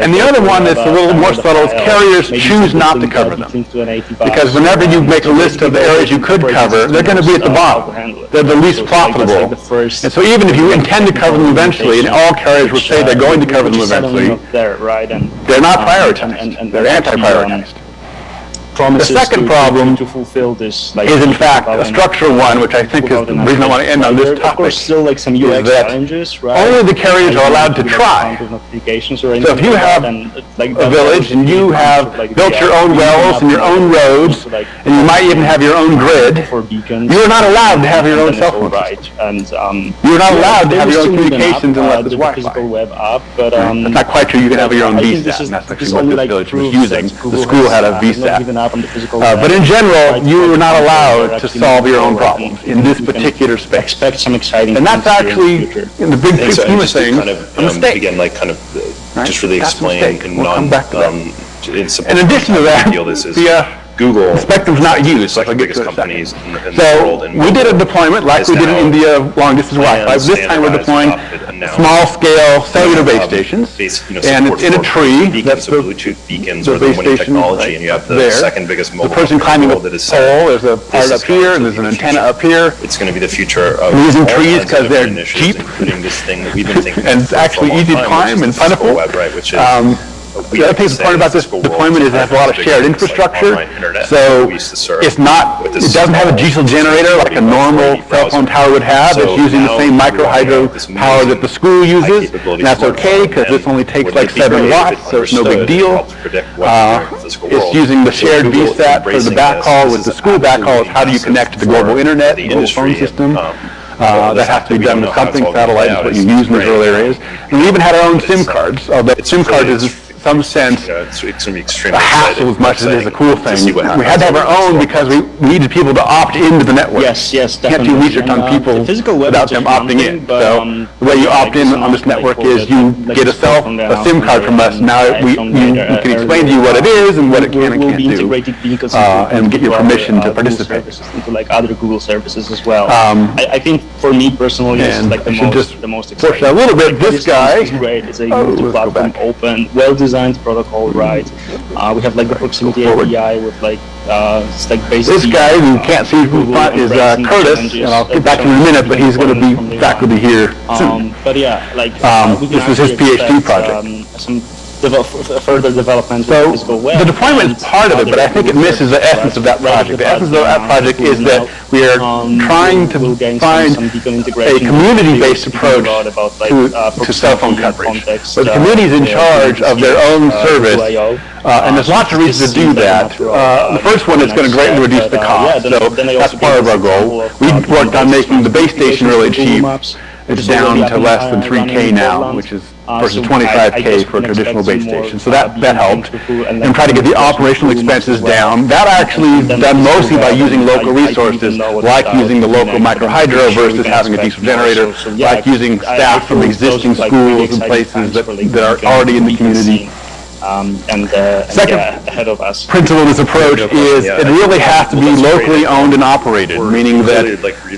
And the other one that's a little more subtle is carriers choose not to cover them. Because whenever you make a list of the areas you could cover, they're going to be at the bottom. They're the least profitable. And so even if you intend to cover them eventually, and all carriers will say they're going to cover them eventually, they're not prioritized. They're anti-prioritized. The second problem is in fact a structural one, which I think is the reason I want to end on this topic, is that only the carriers are allowed to try. So if you have a village and you have built your own wells and your own roads, and you might even have your own grid, you are not allowed to have your own cell phone system. You are not allowed to have your own communications unless it's Wi-Fi. That's not quite true. You can have your own VSAT, and that's actually what this village was using. The school had a VSAT. But in general, you are not allowed to solve your own problems in this particular space. Expect some exciting and that's actually, in the big scheme of things, a mistake. Again, like kind of just really explain and we'll come back to that. In addition to that, Google, Spectrum's not used, like the biggest companies in the world. So we did a deployment like we did in India, long-distance Wi-Fi. This time we're deploying small-scale cellular base stations, and it's in a tree. That's the Bluetooth beacons or the winning technology, and you have the second biggest mobile. The person climbing a pole, there's a part up here, and there's an antenna up here. It's going to be the future of using trees because they're cheap, including this thing that we've been thinking and it's actually easy to climb and plentiful. Which is the other thing that's important about this deployment is it has a lot of shared infrastructure, so it's not, it doesn't have a diesel generator like a normal cell phone tower would have. It's using the same micro hydro power that the school uses, and that's okay because this only takes like 7 watts, so it's no big deal. It's using the shared VSAT for the backhaul with the school backhaul. How do you connect to the global internet, the global phone system? That has to be done with something. Satellite is what you use in the rural areas. And we even had our own SIM cards, although SIM cards is in some sense a hassle as much as it is a cool thing. We had to have our own because we needed people to opt into the network. Yes, definitely. Can't do research on people without them opting in. So the way you opt in on this network is you get a SIM card from us. Now we can explain to you what it is and what it can and can't do, and get your permission to participate. Into like other Google services as well. I think for me personally, it's like the most exciting. Push that a little bit. This guy is great. It's a multi-platform, open, well-designed protocol, right? We have like the proximity API with like it's like basically. This guy who can't see who's front is Curtis, and I'll get back to him in a minute, but he's going to be faculty here soon. But yeah, like this was his PhD project. Some further development so the deployment is part of it, but I think it misses the essence of that project. The essence of that project is that we are trying to find a community-based approach to cell phone coverage. But the community is in charge of their own service, and there's lots of reasons to do that. The first one is going to greatly reduce the cost, so that's part of our goal. We worked on making the base station really cheap. It's down to less than 3K now, which is versus 25K for a traditional base station. So that helped. And try to get the operational expenses down. That actually is done mostly by using local resources, like using the local microhydro versus having a diesel generator, like using staff from existing schools and places that are already in the community. Second ahead of us. Principle of this approach is it really has to be locally owned and operated, meaning that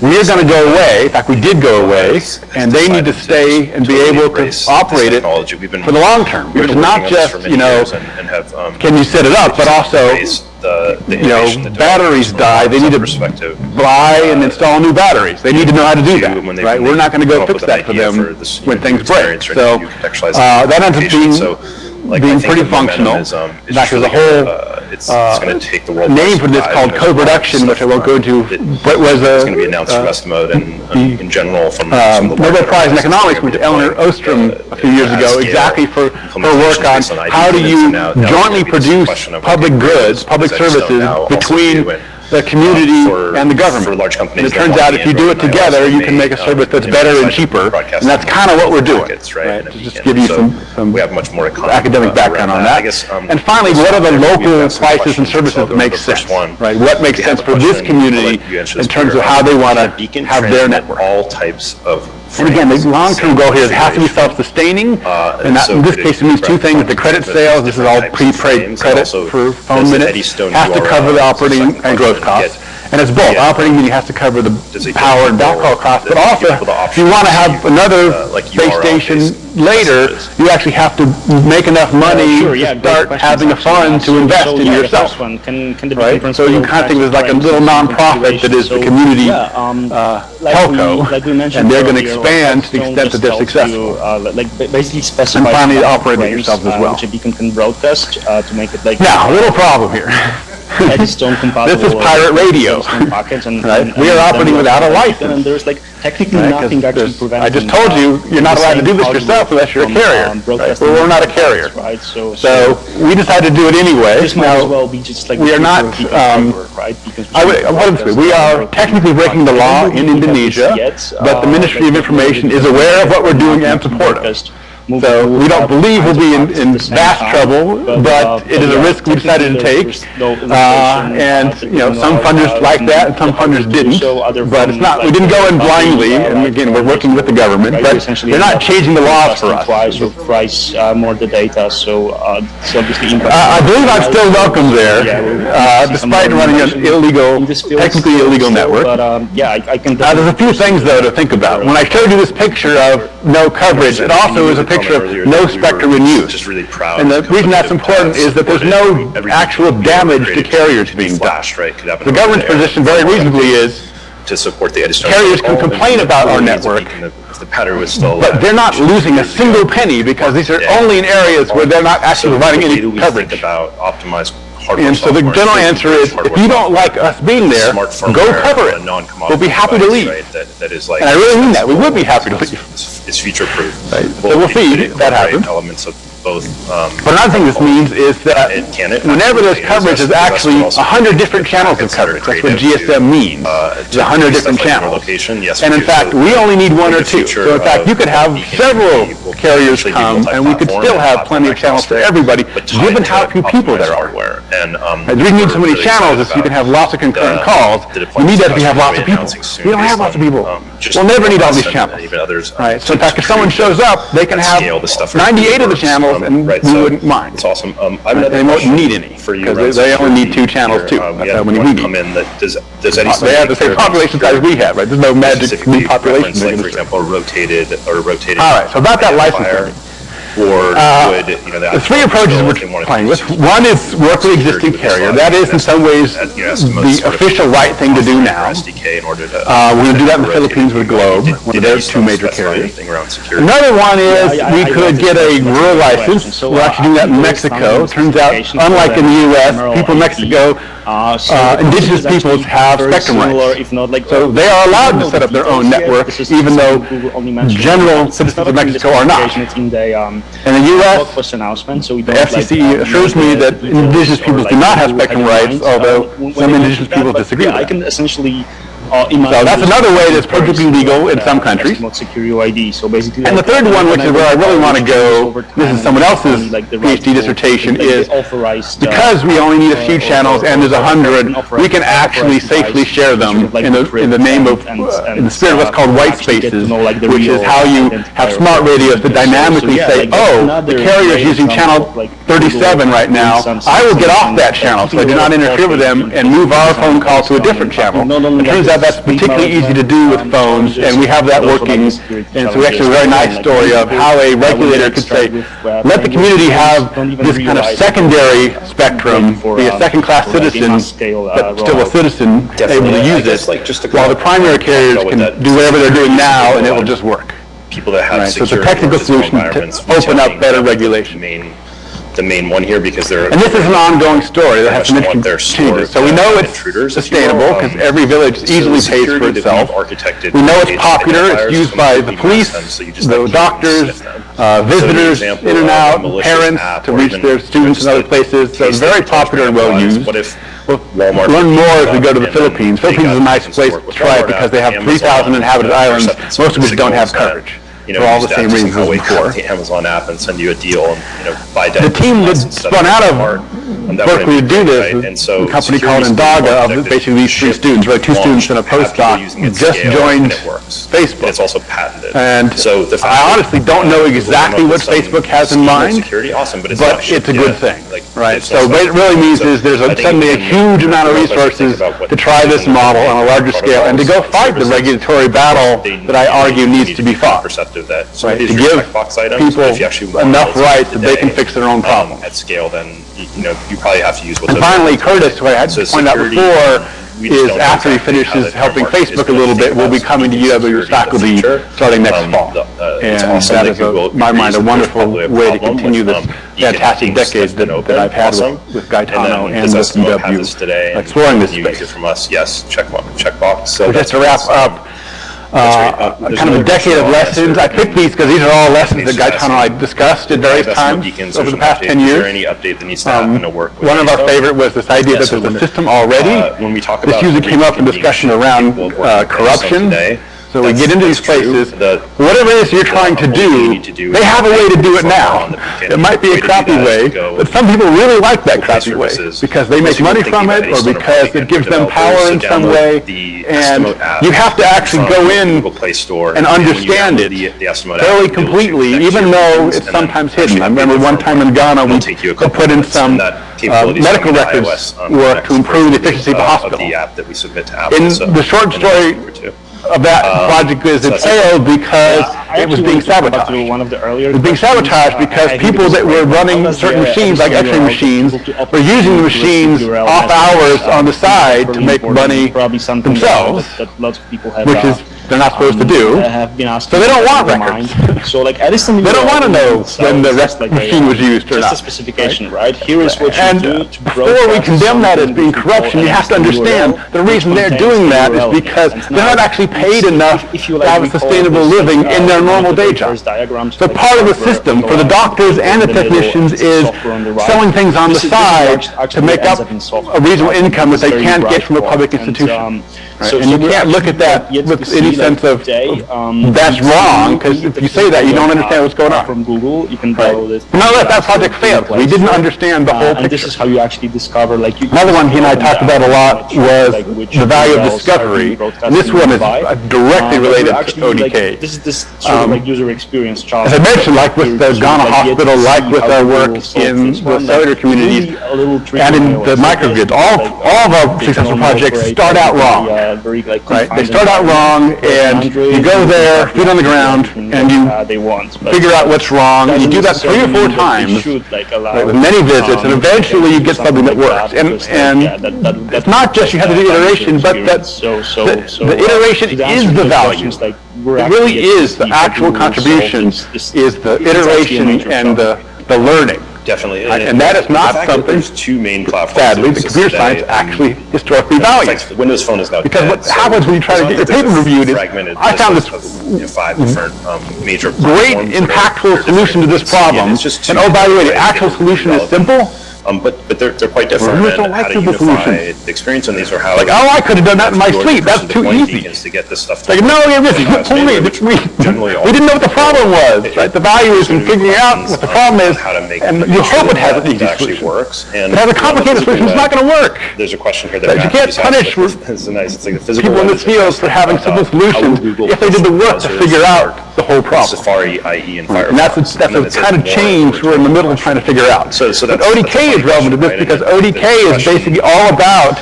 we're going to go away, in fact we did go away, and they need to stay and be able to operate it for the long term, which is not just, can you set it up, but also, batteries die, they need to buy and install new batteries. They need to know how to do that, right? We're not going to go fix that for them when things break. So that ends up being pretty functional. In fact, there's a whole name for this called co-production, which I won't go into, but was it's going to be announced from Estimate and in general from Nobel Prize in Economics went to Eleanor Ostrom a few years ago, exactly for her work on how do you jointly produce public goods, public services between the community and the government. For large companies, and it turns out if you do it together, you can make a service that's better and cheaper, and that's kind of what we're doing. Right? To just give you some we have much more academic background on that. And finally, what are the local prices and services that make sense? Right? What makes sense for this community in terms of how they want to have their network? All types of. And again, the long-term goal here is it has to be self-sustaining, and that, in this case it means two things: the credit sales, this is all prepaid credit for phone minutes, has to cover the operating and growth costs. And it's both. Operating meaning has to cover the power and backhaul costs, but also if you want to have another base station later, you actually have to make enough money to start having a fund to invest in yourself. Right? So you kind of think there's like a little nonprofit that is the community telco, and they're going to expand to the extent that they're successful. And finally, operate it yourselves as well. Now, a little problem here. This is pirate radio. Right? We are operating without a license. And there's like technically nothing actually preventing. I just told you, you're not allowed to do this yourself unless you're a carrier. Right? Well, we're not a carrier. Right? So we decided to do it anyway. This might as well be just like we are not. We are technically breaking the law in Indonesia, but the Ministry of Information is aware of what we're doing and support us. So we don't believe we'll be in vast trouble, but it is a risk we decided to take. And some funders like that, and some funders didn't. But it's not. We didn't go in blindly. And again, we're working with the government, but they're not changing the laws for us. Price more the data, so obviously. I believe I'm still welcome there, despite running an technically illegal network. But I can. There's a few things though to think about. When I showed you this picture of no coverage, it also is a picture of no spectrum in use. And the reason that's important is that there's no actual damage to carriers being done. The government's position very reasonably is to support the carriers can complain about our network, but they're not losing a single penny because these are only in areas where they're not actually providing any coverage. And so the general answer is, if you don't like us being there, go cover it. We'll be happy to leave. And I really mean that. We would be happy to leave. It's future-proof. Right. So we'll see if that happens. Elements of both. But another thing this means is that whenever there's coverage, there's actually 100 different channels of coverage. That's what GSM means. There's 100 different channels. And in fact, we only need one or two. So in fact, you could have several carriers come, and we could still have plenty of channels for everybody, given how few people there are. And the reason you need so many channels is so you can have lots of concurrent calls. You need that if you have lots of people. We don't have lots of people. We'll never need all these channels. Right. So in fact, if someone shows up, they can have 98 of the channels, and we wouldn't mind. It's awesome. They won't need any because they only need two channels too. That's how many we need. They have the same population size we have, right? There's no magic new population. Like, for example, rotated. All right. So about that licensing. Or would, the three approaches we're playing with. One is work with existing carrier. That is in some ways the official right thing to do now. We're going to do that in the Philippines with Globe, one of their two major carriers. Another one is we could get a rural license. We're actually doing that in Mexico. It turns out, unlike in the U.S., people in Mexico, indigenous peoples have spectrum rights. So they are allowed to set up their own networks, even though general citizens of Mexico are not. In the U.S., the FCC assures me that indigenous peoples do not have spectrum rights, although some indigenous peoples disagree with that. So that's another way that's perfectly legal in some countries. And the third one, which is where I really want to go, this is someone else's PhD dissertation, is because we only need a few channels and there's 100, we can actually safely share them in the name of, in the spirit of what's called white spaces, which is how you have smart radios that dynamically say, oh, the carrier is using channel 37 right now, I will get off that channel so I do not interfere with them and move our phone call to a different channel. It turns out that's particularly easy to do with phones, and we have that working. And so we actually have a very nice story of how a regulator could say, let the community have this kind of secondary spectrum, be a second-class citizen, but still a citizen able to use it, while the primary carriers can do whatever they're doing now, and it will just work. People that have so it's a technical solution to open up better regulation. the main one here because they're... And this is an ongoing story that has some interesting changes. So we know it's sustainable because every village easily pays for itself. We know it's popular, it's used by the police, the doctors, visitors in and out, parents to reach their students in other places. So it's very popular and well used. We'll learn more as we go to the Philippines. Philippines is a nice place to try it because they have 3,000 inhabited islands, most of which don't have coverage. For all the same reasons as before. The Amazon app and send you a deal and buy debt. The team that spun out of Berkeley to do this is a company called Indaga of basically these 3 students, right? 2 students and a postdoc just joined Facebook. It's also patented. And so I honestly don't know exactly what Facebook has in mind, but it's a good thing, right? So what it really means is there's suddenly a huge amount of resources to try this model on a larger scale and to go fight the regulatory battle that I argue needs to be fought. Right, to give people enough rights that they can fix their own problem. At scale, then you probably have to use what's... And finally, Curtis, who I had pointed out before, is after he finishes helping Facebook a little bit, will be coming to UW faculty starting next fall. And that is, in my mind, a wonderful way to continue this fantastic decade that I've had with Gaetano and with UW exploring this space. From us, yes, checkbox. So just to wrap up, kind of a decade of lessons. I picked these because these are all lessons that Gaetano and I discussed at various times over the past 10 years. One of our favorite was this idea that there's a system already. This usually came up in discussion around corruption. So we get into these places, whatever it is you're trying to do, they have a way to do it now. It might be a crappy way, but some people really like that crappy way because they make money from it or because it gives them power in some way. And you have to actually go in and understand it fairly completely, even though it's sometimes hidden. I remember one time in Ghana, we put in some medical records work to improve the efficiency of the hospital. In the short story of that project is it failed because it was being sabotaged. It was being sabotaged because people that were running certain machines, like X-ray machines, were using the machines off hours on the side to make money themselves, which is they're not supposed to do. So they don't want records. They don't want to know when the machine was used or not. Right? Here is what you do to before we condemn that as being corruption, you have to understand the reason they're doing that is because they're not actually paid enough to have a sustainable living in their normal day job. So part of the system for the doctors and the technicians is selling things on the side to make up a reasonable income that they can't get from a public institution. Right? And you can't look at that with any sense of that's wrong, because if you say that, you don't understand what's going on. From Google, you can download this. That project failed. We didn't understand the whole picture. And this is how you actually discover, Another one he and I talked about a lot was the value of discovery. And this one is directly related to ODK. This is sort of user experience chart. As I mentioned, like with the Ghana hospital, like with our work in the cellular communities and in the microgrids, all of our successful projects start out wrong. Right? They start out wrong, and you go there, feet on the ground, and you figure out what's wrong. And you do that 3 or 4 times, right, with many visits, and eventually you get something that works. And it's not just you have to do iteration, but that the iteration is the value. It really is the actual contribution, is the iteration and the learning. Definitely. And that is not something, there's 2 main platforms. Sadly, the computer science actually historically values. Windows Phone is now because what happens when you try to get your paper reviewed is, I found this 5 different major great impactful solution to this problem. And oh, by the way, the actual solution is simple. But they're quite different. Really don't like simple solutions. The experience on these are how I could have done that in my sleep. That's too easy. To get this stuff. No, you're missing the point. We didn't know what the problem was. Right? The value is in figuring out what the problem is, and you hope it has an easy solution. It has a complicated solution. It's not going to work. There's a question here that you can't punish people in this field for having simple solutions if they did the work to figure out the whole problem. Safari, IE, and Firefox. And that's the kind of change we're in the middle of trying to figure out. But ODK is relevant to this because ODK is basically all about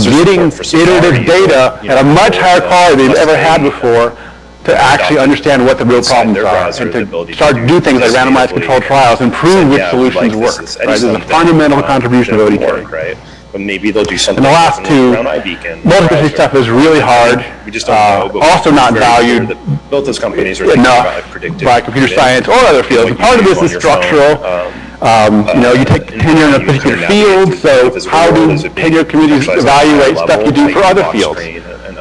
getting iterative data at a much higher quality than you've ever had before to actually understand what the real problems are and to start to do things like randomized controlled trials and prove which solutions work. Right? There's a fundamental contribution of ODK. But maybe they'll do something. And the last 2, multiple stuff is really hard. We just don't know. Also not valued. Both those companies are by computer science or other fields. And part of this is structural. You take tenure in a particular field, so how do tenure committees evaluate stuff you do for other fields?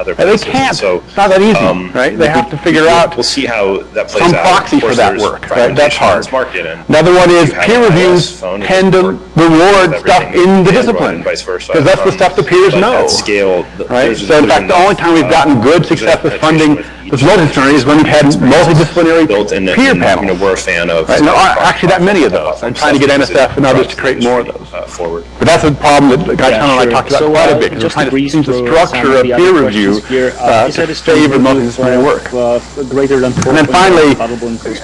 And they can't. So it's not that easy, right? They have to figure out we'll see how that plays some out. proxy for that work, right? That's hard. Market, another one is peer reviews tend to reward stuff in the discipline, because that's the stuff the peers know, scale, right? So in fact, the only time we've gotten good success with funding with multidisciplinary is when we've had multidisciplinary peer panels. We're a fan of. Right? No, actually that many of those. I'm trying to get NSF and others to create more of those. Forward. But that's a problem that Gaetano and I talked about quite a bit, because we're trying to change the structure of peer review to favor multidisciplinary work. And then finally,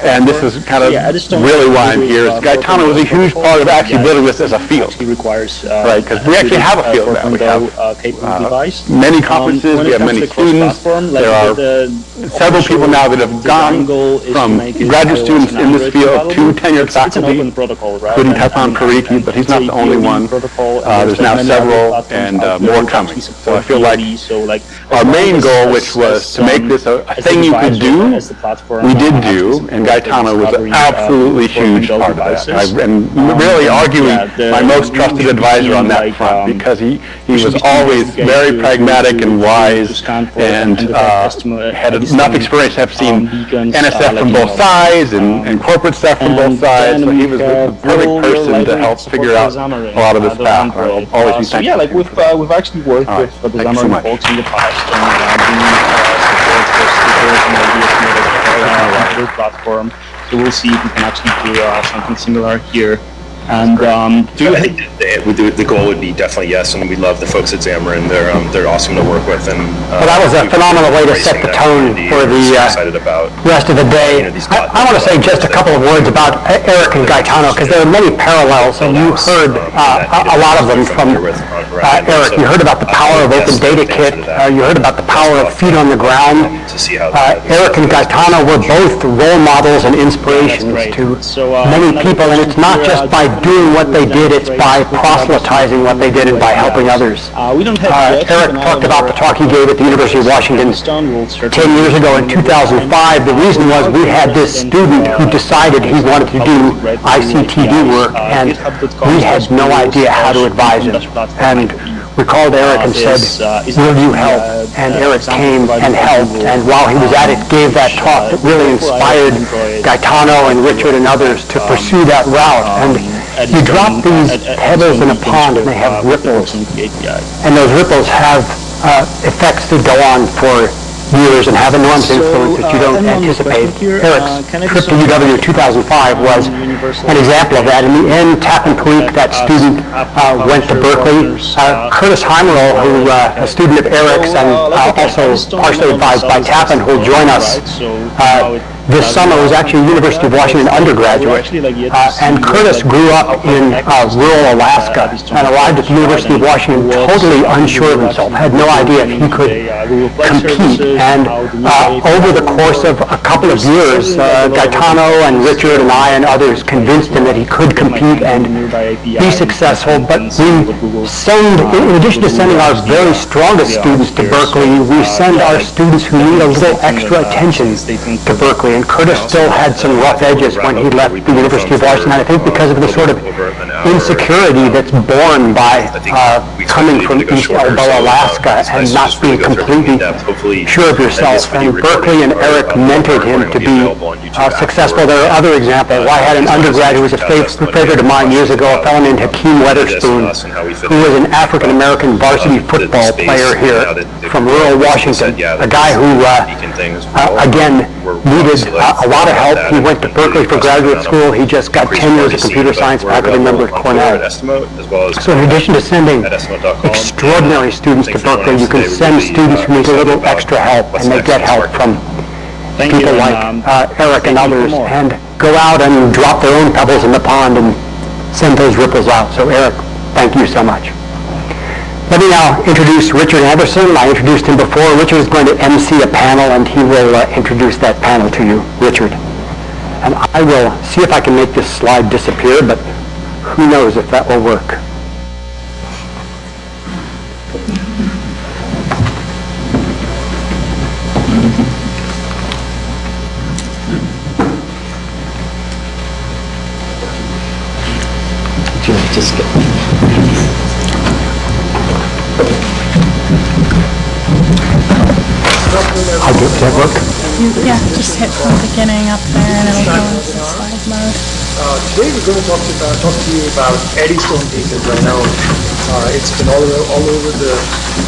and this is kind of really why I'm here, is Gaetano was a huge part of actually building this as a field. Right, because we actually have a field now. We have many conferences, we have many students, there are several people now that have gone from graduate students in this field to tenured faculty, including Tefan Pariki, but he's not the only one. There's now several and more coming. So I feel like our main goal, which was to make this a thing you could do, we did do, and Gaetano was an absolutely huge part of that. And really arguably my most trusted advisor on that front, because he was always very pragmatic and wise, and had enough experience to have seen NSF from both sides and corporate stuff from both sides. So he was the perfect person to help figure out a lot of this path. I'll always be thankful. Yeah, like we've actually worked with the Xamarin folks in the past, and their platform. So we'll see if we can actually do something similar here. And I think the goal would be definitely yes, and we love the folks at Xamarin. They're awesome to work with, and well, that was a phenomenal way to set the tone for the rest of the day. I want to say just a couple of words about Eric and Gaetano, because there are many parallels, and you heard a lot of them from Eric. You heard about the power of Open Data Kit. You heard about the power of feet on the ground. Eric and Gaetano were both role models and inspirations to many people, and it's not just by doing what they did, it's by proselytizing what they did and by helping others. Eric talked about the talk he gave at the University of Washington 10 years ago in 2005. The reason was we had this student who decided he wanted to do ICTD work, and we had no idea how to advise him. And we called Eric and said, will you help? And Eric came and helped, and while he was at it, gave that talk that really inspired Gaetano and Richard and others to pursue that route. And you drop these pebbles in a pond and they have ripples, and those ripples have effects that go on for years and have enormous influence that you don't anticipate. Eric's trip to UW in 2005 was an example of that. In the end, Tappan Parikh, that student, went to Berkeley. Curtis Heimerl, who a student of Eric's and also partially advised by Tappan, who will join us this summer, was actually a University of Washington undergraduate. And Curtis grew up in rural Alaska and arrived at the University of Washington totally unsure of himself, had no idea if he could compete. And over the course of a couple of years, Gaetano and Richard and I and others convinced him that he could compete and be successful. But we send, in addition to sending our very strongest students to Berkeley, we send our students who need a little extra attention to Berkeley. And Curtis still had some rough edges when he left the University of Washington, I think because of the sort of insecurity that's born by coming from East Balboa, Alaska, and not being completely sure of yourself. And Berkeley and Eric mentored him to be successful. There are other examples. I had an undergrad who was a favorite of mine years ago, a fellow named Hakeem Weatherspoon, who was an African-American varsity football player here from rural Washington, a guy who, again, needed a lot of help. He went to Berkeley for graduate school. He just got 10 years of computer science faculty member at Cornell. So in addition to sending extraordinary students to Berkeley, you can send students who need a little extra help, and they get help from people like Eric and others, and go out and drop their own pebbles in the pond and send those ripples out. So Eric, thank you so much. Let me now introduce Richard Anderson. I introduced him before. Richard is going to MC a panel, and he will introduce that panel to you. Richard. And I will see if I can make this slide disappear, but who knows if that will work. Just get. How good does that work? Yeah, just hit from the beginning up there and it'll go into slide mode. Today we're going to talk to you about Eddystone beacons. I know it's been all over the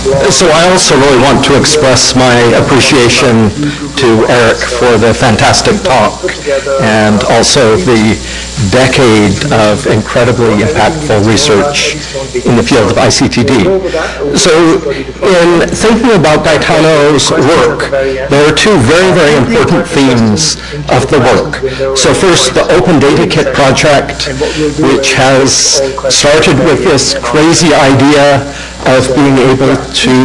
blog. So I also really want to express my appreciation to Eric for the fantastic talk and also the decade of incredibly impactful research in the field of ICTD. So in thinking about Gaetano's work, there are two very, very important themes of the work. So first, the Open Data Kit project, which has started with this crazy idea of being able to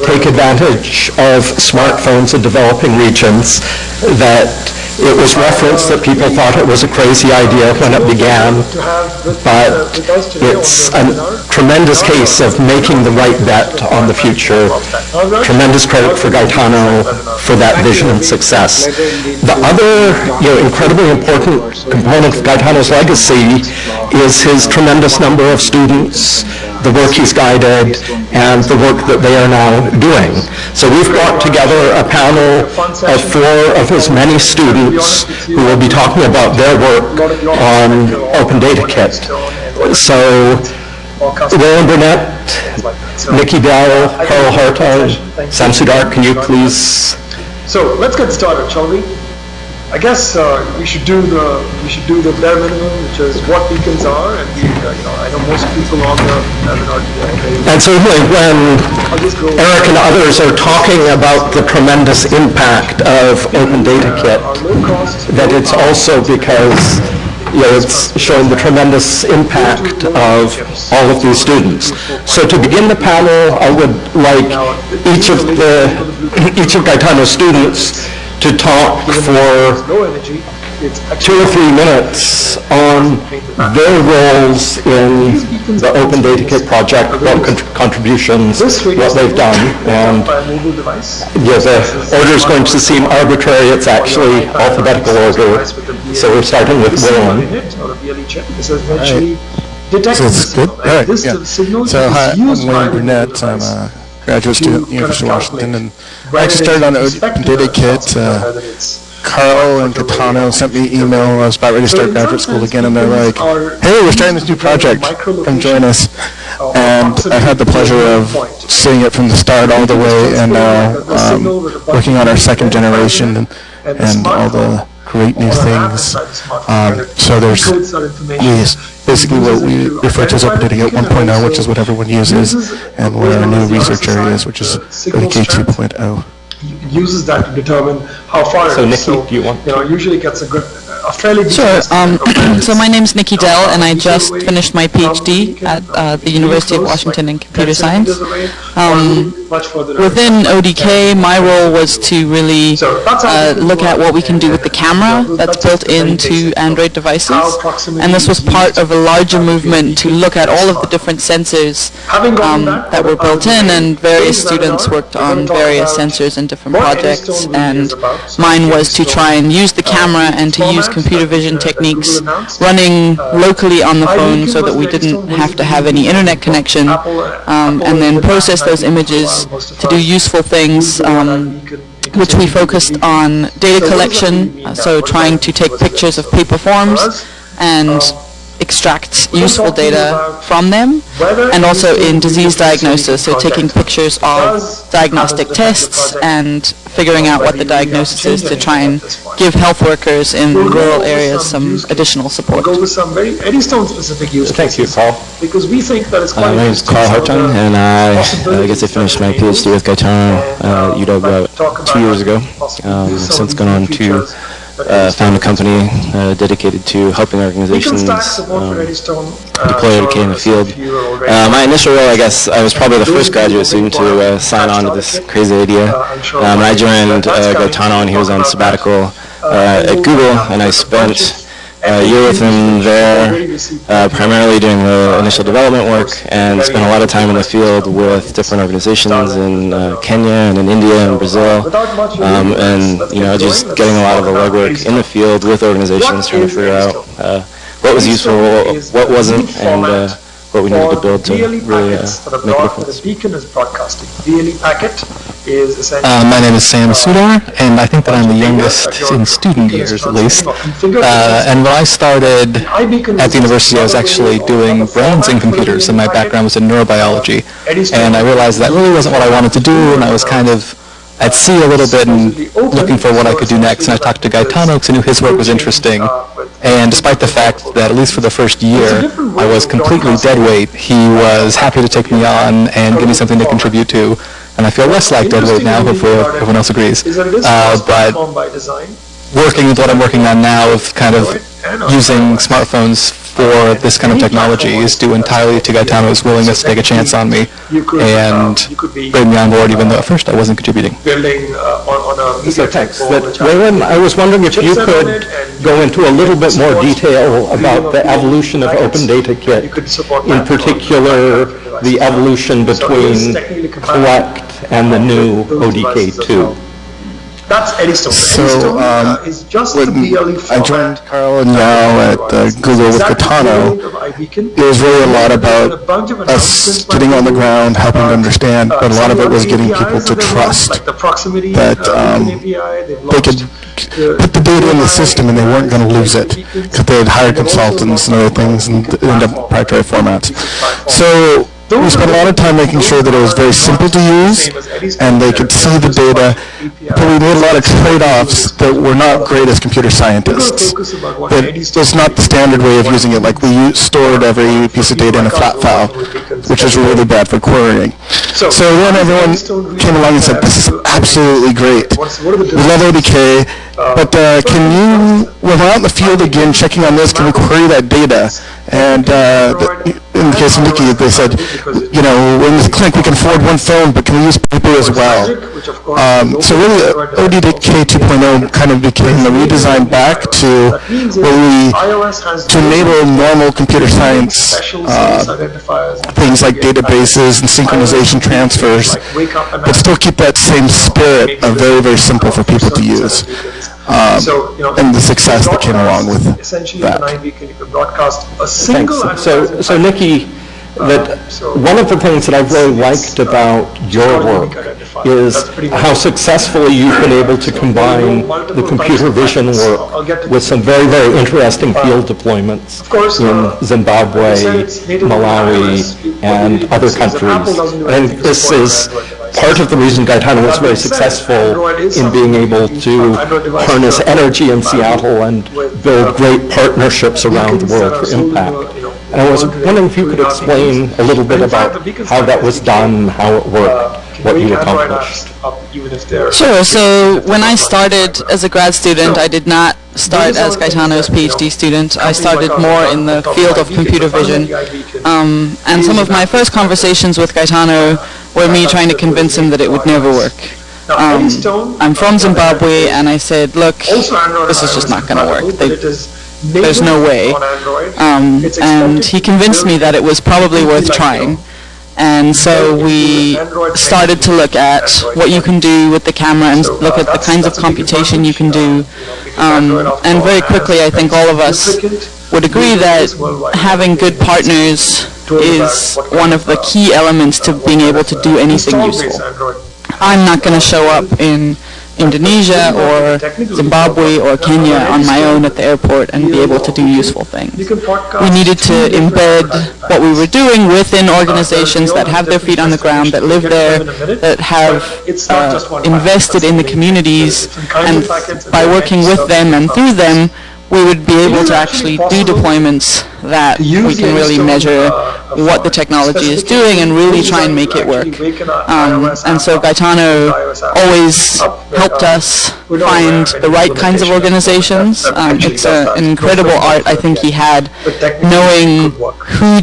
take advantage of smartphones in developing regions, that it was referenced that people thought it was a crazy idea when it began, but it's a tremendous case of making the right bet on the future. Tremendous credit for Gaetano for that vision and success. The other incredibly important component of Gaetano's legacy is his tremendous number of students, the work he's guided, and the work that they are now doing. So we've brought together a panel of 4 of his many students who will be talking about their work on Open Data Kit. So William Burnett, Nikki Dell, Carl Hartog, Sam Sudar, can you please? So let's get started, shall we? I guess we should do the bare minimum, which is what beacons are, and I know most people on the webinar today. And certainly when Eric and others are talking about the tremendous impact of Open Data Kit, that it's also because it's showing the tremendous impact of all of these students. So to begin the panel, I would like each of Gaetano's students to talk for 2 or 3 minutes on their roles in the Open Data Kit project, what contributions, what they've done, and the order is going to seem arbitrary. It's actually alphabetical order, so we're starting with William. So it's good? All right, yeah. So hi, I'm William Burnett. I'm a graduate student at the University of Washington, and I actually started on Open Data Kit. Carl and Gaetano sent me an email when I was about ready to start graduate school again, and they're like, hey, we're starting this new project, come join us. And I had the pleasure of seeing it from the start all the way, and working on our second generation and all the great new things. So there's basically what we refer to as Open Data Kit 1.0, which is what everyone uses, and what our new research area is, which is ODK 2.0. Uses that to determine how far so it is. Nikki, do you want? Usually gets a fairly good. Sure. So my name's Nikki Dell, and I just finished my PhD at the University of Washington in computer science. Within ODK, my role was to really look at what we can do with the camera that's built into Android devices, and this was part of a larger movement to look at all of the different sensors that were built in, and various students worked on various sensors in different projects, and mine was to try and use the camera and to use computer vision techniques running locally on the phone so that we didn't have to have any internet connection, and then process those images to do useful things, which we focused on data collection, so trying to take pictures of paper forms and extract useful data from them, and also in disease diagnosis, so taking pictures of diagnostic tests and figuring out what the diagnosis is to try and give health workers in rural areas some additional support. Go with some very Eddystone-specific use cases. Thank you, Carl. Because we think that it's quite my name is Carl Hartung, and I guess I finished my PhD with Gaetano at UW about 2 years ago. Since gone on to found a company dedicated to helping organizations deploy ODK in the field. My initial role, I guess, I was probably the first graduate student to sign on to this crazy idea. I joined Gaetano, and he was on sabbatical at Google, and I spent a year with him there, primarily doing the initial development work, and spent a lot of time in the field with different organizations in Kenya and in India and Brazil, and just getting a lot of the legwork in the field with organizations, trying to figure out what was useful, what wasn't, and what we needed to build to really make a difference. The beacon is broadcasting. BLE packet is essentially... My name is Sam Sudar, and I think that I'm the youngest in student years, at least. And when I started at the university, I was actually doing brains and computers, and my background was in neurobiology. And I realized that really wasn't what I wanted to do, and I was kind of at sea a little bit and looking for what I could do next. And I talked to Gaetano because I knew his work was interesting. And despite the fact that, at least for the first year, I was completely dead weight, he was happy to take me on and give me something to contribute to. And I feel less like dead weight now, hopefully everyone else agrees. But working with what I'm working on now of kind of using smartphones for this kind of technology is due entirely to Gaetano's willingness to take a chance on me and bring me on board, even though at first I wasn't contributing. So thanks. Waylon, I was wondering if you could go into a little bit more detail about the evolution of Open Data Kit, in particular the evolution between Collect and the new ODK2. That's Eddystone. So is just the BLE format. I joined Carl and Yao at Google with Gaetano. It was really a lot about us getting on the ground, helping to understand, but a lot of it was getting people to trust that they could put the data in the system and they weren't going to lose it because they had hired consultants and other things and end up proprietary formats. So we spent a lot of time making sure that it was very simple to use and they could see the data, but we made a lot of trade-offs that were not great as computer scientists. It was not the standard way of using it, like we stored every piece of data in a flat file, which is really bad for querying. So then everyone came along and said, this is absolutely great. We love ODK, but can you, when we're out in the field again checking on this, can we query that data? And in the case of Nikki, they said, you know, in the clinic we can afford one phone, but can we use paper as well? So really, ODK 2.0 kind of became a redesign back to where to enable normal computer science things like databases and synchronization transfers, but still keep that same spirit of very, very simple for people to use. And the success that came along with that. Thanks. So Nikki, one of the things that I've really liked about your work is how successfully you've been able to combine the computer vision work with some very, very interesting field deployments in Zimbabwe, Malawi, and other countries. And this is part of the reason Gaetano was very successful in being able to harness energy in Seattle and build great partnerships around the world for impact. And I was wondering if you could explain a little bit about how that was done, how it worked, what you accomplished. Sure. So when I started as a grad student, I did not start as Gaetano's PhD student. I started more in the field of computer vision. And some of my first conversations with Gaetano were me trying to convince him that it would never work. I'm from Zimbabwe, and I said, look, this is just not going to work. There's no way. And he convinced me that it was probably worth trying. And so we started to look at what you can do with the camera and look at the kinds of computation you can do. And very quickly, I think all of us would agree that having good partners is one of the key elements to being able to do anything useful. I'm not going to show up in Indonesia or Zimbabwe or Kenya on my own at the airport and be able to do useful things. We needed to embed what we were doing within organizations that have their feet on the ground, that live there, that have invested in the communities, and by working with them and through them, we would be able to actually do deployments that we can really measure what the technology is doing and really try and make it work. And so Gaetano always helped us find the right kinds of organizations. It's an incredible art, I think, he had, knowing who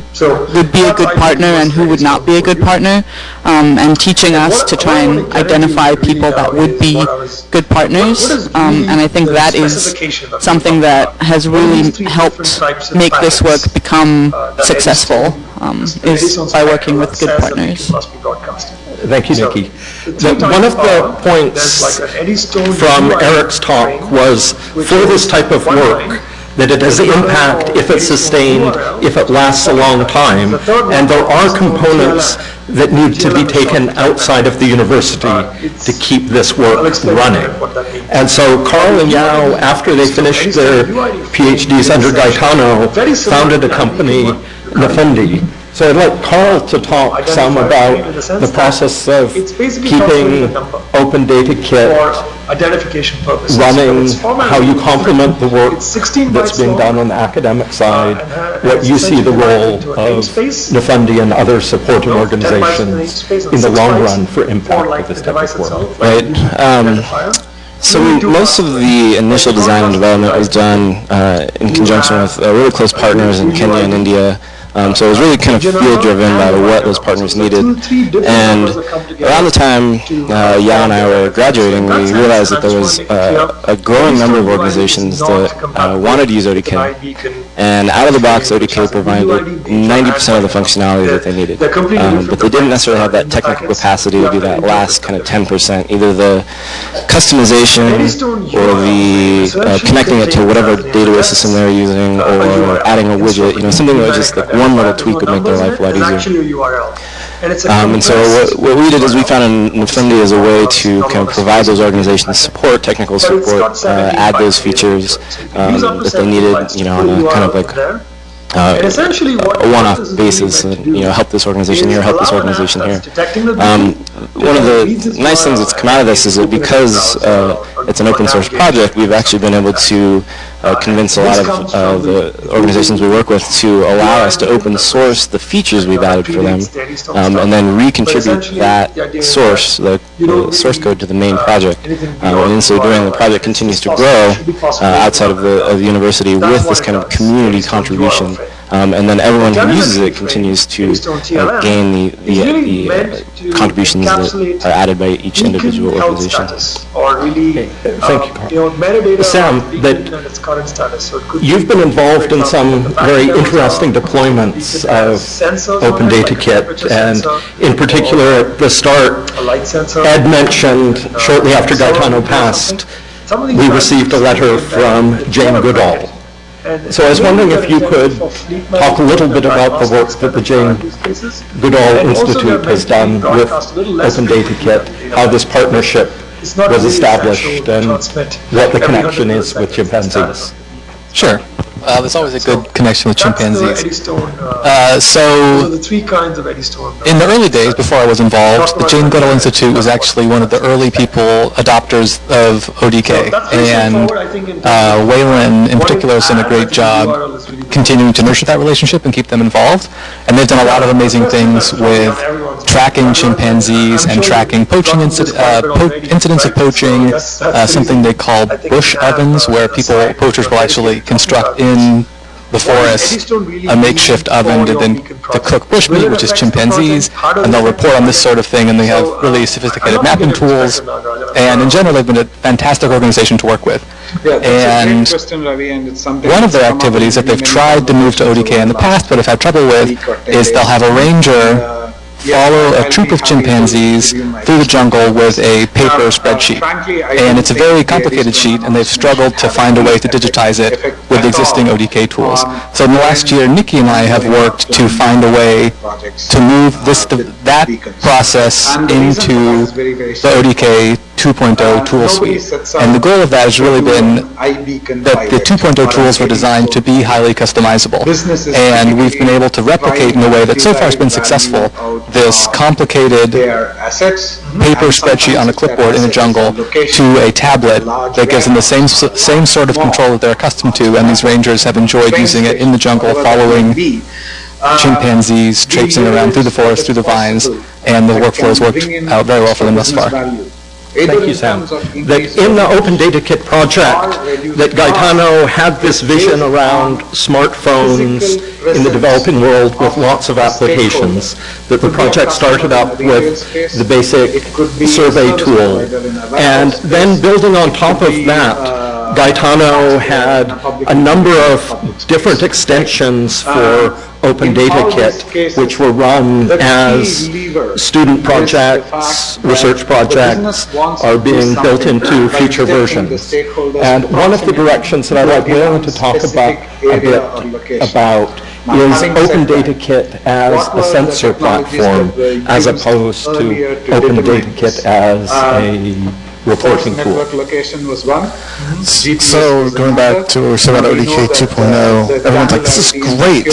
would be a good partner and who would not be a good partner, and teaching us to try and identify people that would be good partners. And I think that is something that has really helped make this work become successful, is by working with good partners. Thank you, Nikki. One of the points from Eric's talk was, for this type of work, that it has impact if it's sustained, if it lasts a long time, and there are components that need to be taken outside of the university to keep this work running. And so Carl and Yao, after they finished their PhDs under Gaetano, founded a company, Nafundi. So I'd like Carl to talk some about the process of keeping Open Data Kit running, how you complement the work that's being done on the academic side, what you see the role of Nafundi and other supporting organizations in the long run for impact of this type of work. Right. So most of the initial design and development was done in conjunction with really close partners in Kenya and India. So it was really kind of field-driven by what those partners needed. And around the time Yao and I were graduating, we realized that there was a growing number of organizations that wanted to use ODK. And out-of-the-box ODK provided 90% of the functionality that they needed. But they didn't necessarily have that technical capacity to do that last kind of 10%, either the customization or the connecting it to whatever database system they're using, or adding a widget, something that was just like one little tweak would make their life a lot easier. And so what we did is we found Nafundi as a way to kind of provide those organizations support, technical support, add those features that they needed, on a kind of like a one-off basis, help this organization here, help this organization here. One of the nice things that's come out of this is that because it's an open source project, we've actually been able to convince a lot of the organizations we work with to allow us to open source the features we've added for them, and then recontribute that source, the source code, to the main project. And so doing, the project continues to grow outside of the university with this kind of community contribution. And then everyone who uses it continues to gain the contributions that are added by each individual organization. Thank you, Carl. Sam, you've been involved in some very interesting deployments of Open Data Kit, and in particular at the start, Ed mentioned shortly after Gaetano passed, we received a letter from Jane Goodall. So I was wondering if you could talk a little bit about the work that the Jane Goodall Institute has done with Open Data Kit, how this partnership was established, and what the connection is with chimpanzees. Sure. There's always a good connection with chimpanzees. So in the early days, before I was involved, the Jane Goodall Institute was actually one of the early adopters of ODK. And Waylon in particular has done a great job continuing to nurture that relationship and keep them involved. And they've done a lot of amazing things with tracking chimpanzees and tracking poaching incidents of poaching, something they call bush ovens, where poachers will actually construct in the forest a makeshift oven to cook bushmeat, which is chimpanzees, and they'll report on this sort of thing, and they have really sophisticated mapping tools, and in general they've been a fantastic organization to work with. And one of their activities that they've tried to move to ODK in the past but have had trouble with is they'll have a ranger follow a troop of chimpanzees through the jungle with a paper spreadsheet. And it's a very complicated sheet, and they've struggled to find a way to digitize it with existing ODK tools. So in the last year, Nikki and I have worked to find a way to move that process into the ODK 2.0 tool suite. And the goal of that has really been that the 2.0 tools were designed to be highly customizable. And we've been able to replicate in a way that so far has been successful this complicated paper spreadsheet on a clipboard in a jungle to a tablet that gives them the same sort of control that they're accustomed to, and these rangers have enjoyed using it in the jungle, following chimpanzees traipsing around through the forest, through the vines, and the workflow has worked out very well for them thus far. Thank you, Sam. That in the Open Data Kit project, that Gaetano had this vision around smartphones in the developing world with lots of applications, that the project started up with the basic survey tool. And then building on top of that, Gaetano had a number of different extensions for Open Data Kit, which were run as student projects, research projects, are being built into future versions. And one of the directions that I'd like Wayland to talk about a bit about is Open Data Kit as a sensor platform, as opposed to Open Data Kit as a reporting tool. So going back to what we said about ODK 2.0, everyone's like, this is great,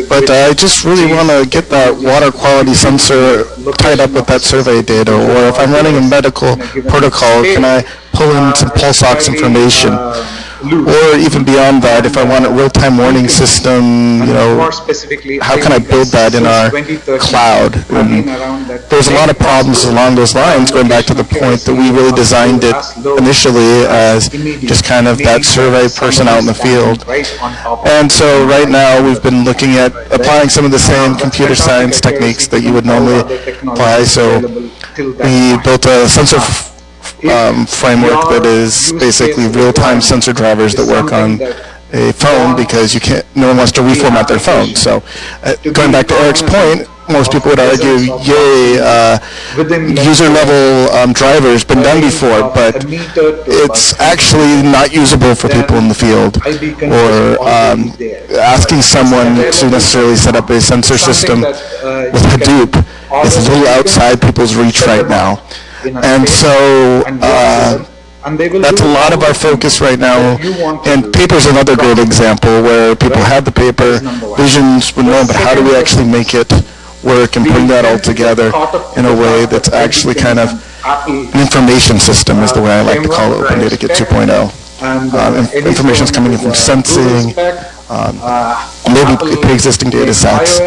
but I just really want to get that water quality sensor tied up with that survey data, or if I'm running a medical protocol, can I pull in some pulse ox information? Or even beyond that, if I want a real-time warning system, how can I build that in our cloud? And there's a lot of problems along those lines, going back to the point that we really designed it initially as just kind of that survey person out in the field. And so right now we've been looking at applying some of the same computer science techniques that you would normally apply. So we built a sensor framework that is basically real-time sensor drivers that work on a phone, because no one wants to reformat their phone. So going back to Eric's point, most people would argue, yay, user-level drivers been done before, but it's actually not usable for people in the field, or asking someone to necessarily set up a sensor system with Hadoop is a little outside people's reach right now. And so that's a lot of our focus right now, and paper's another great example where people have the paper, visions were known, but how do we actually make it work and bring that all together in a way that's actually kind of an information system, is the way I like to call it, Open Data Kit 2.0. Information's coming in from sensing, maybe pre-existing data sets,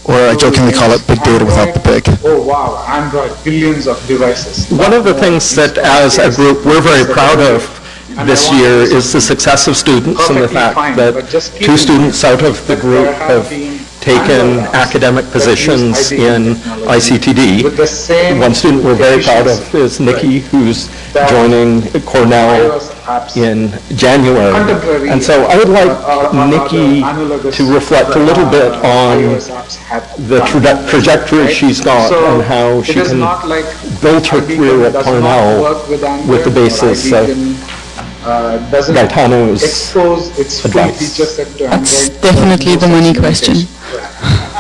or I jokingly call it big data without the big. Oh wow, Android, billions of devices. One of the things that as a group we're very proud of this year is the success of students, and the fact that 2 students out of the group have taken academic positions in ICTD. One student we're very proud of is Nikki, who's joining Cornell in January. And so I would like Nikki to reflect a little bit on the trajectory she's got and how she can build her career at Cornell with the basis of Gaetano's advice. That's definitely the money question.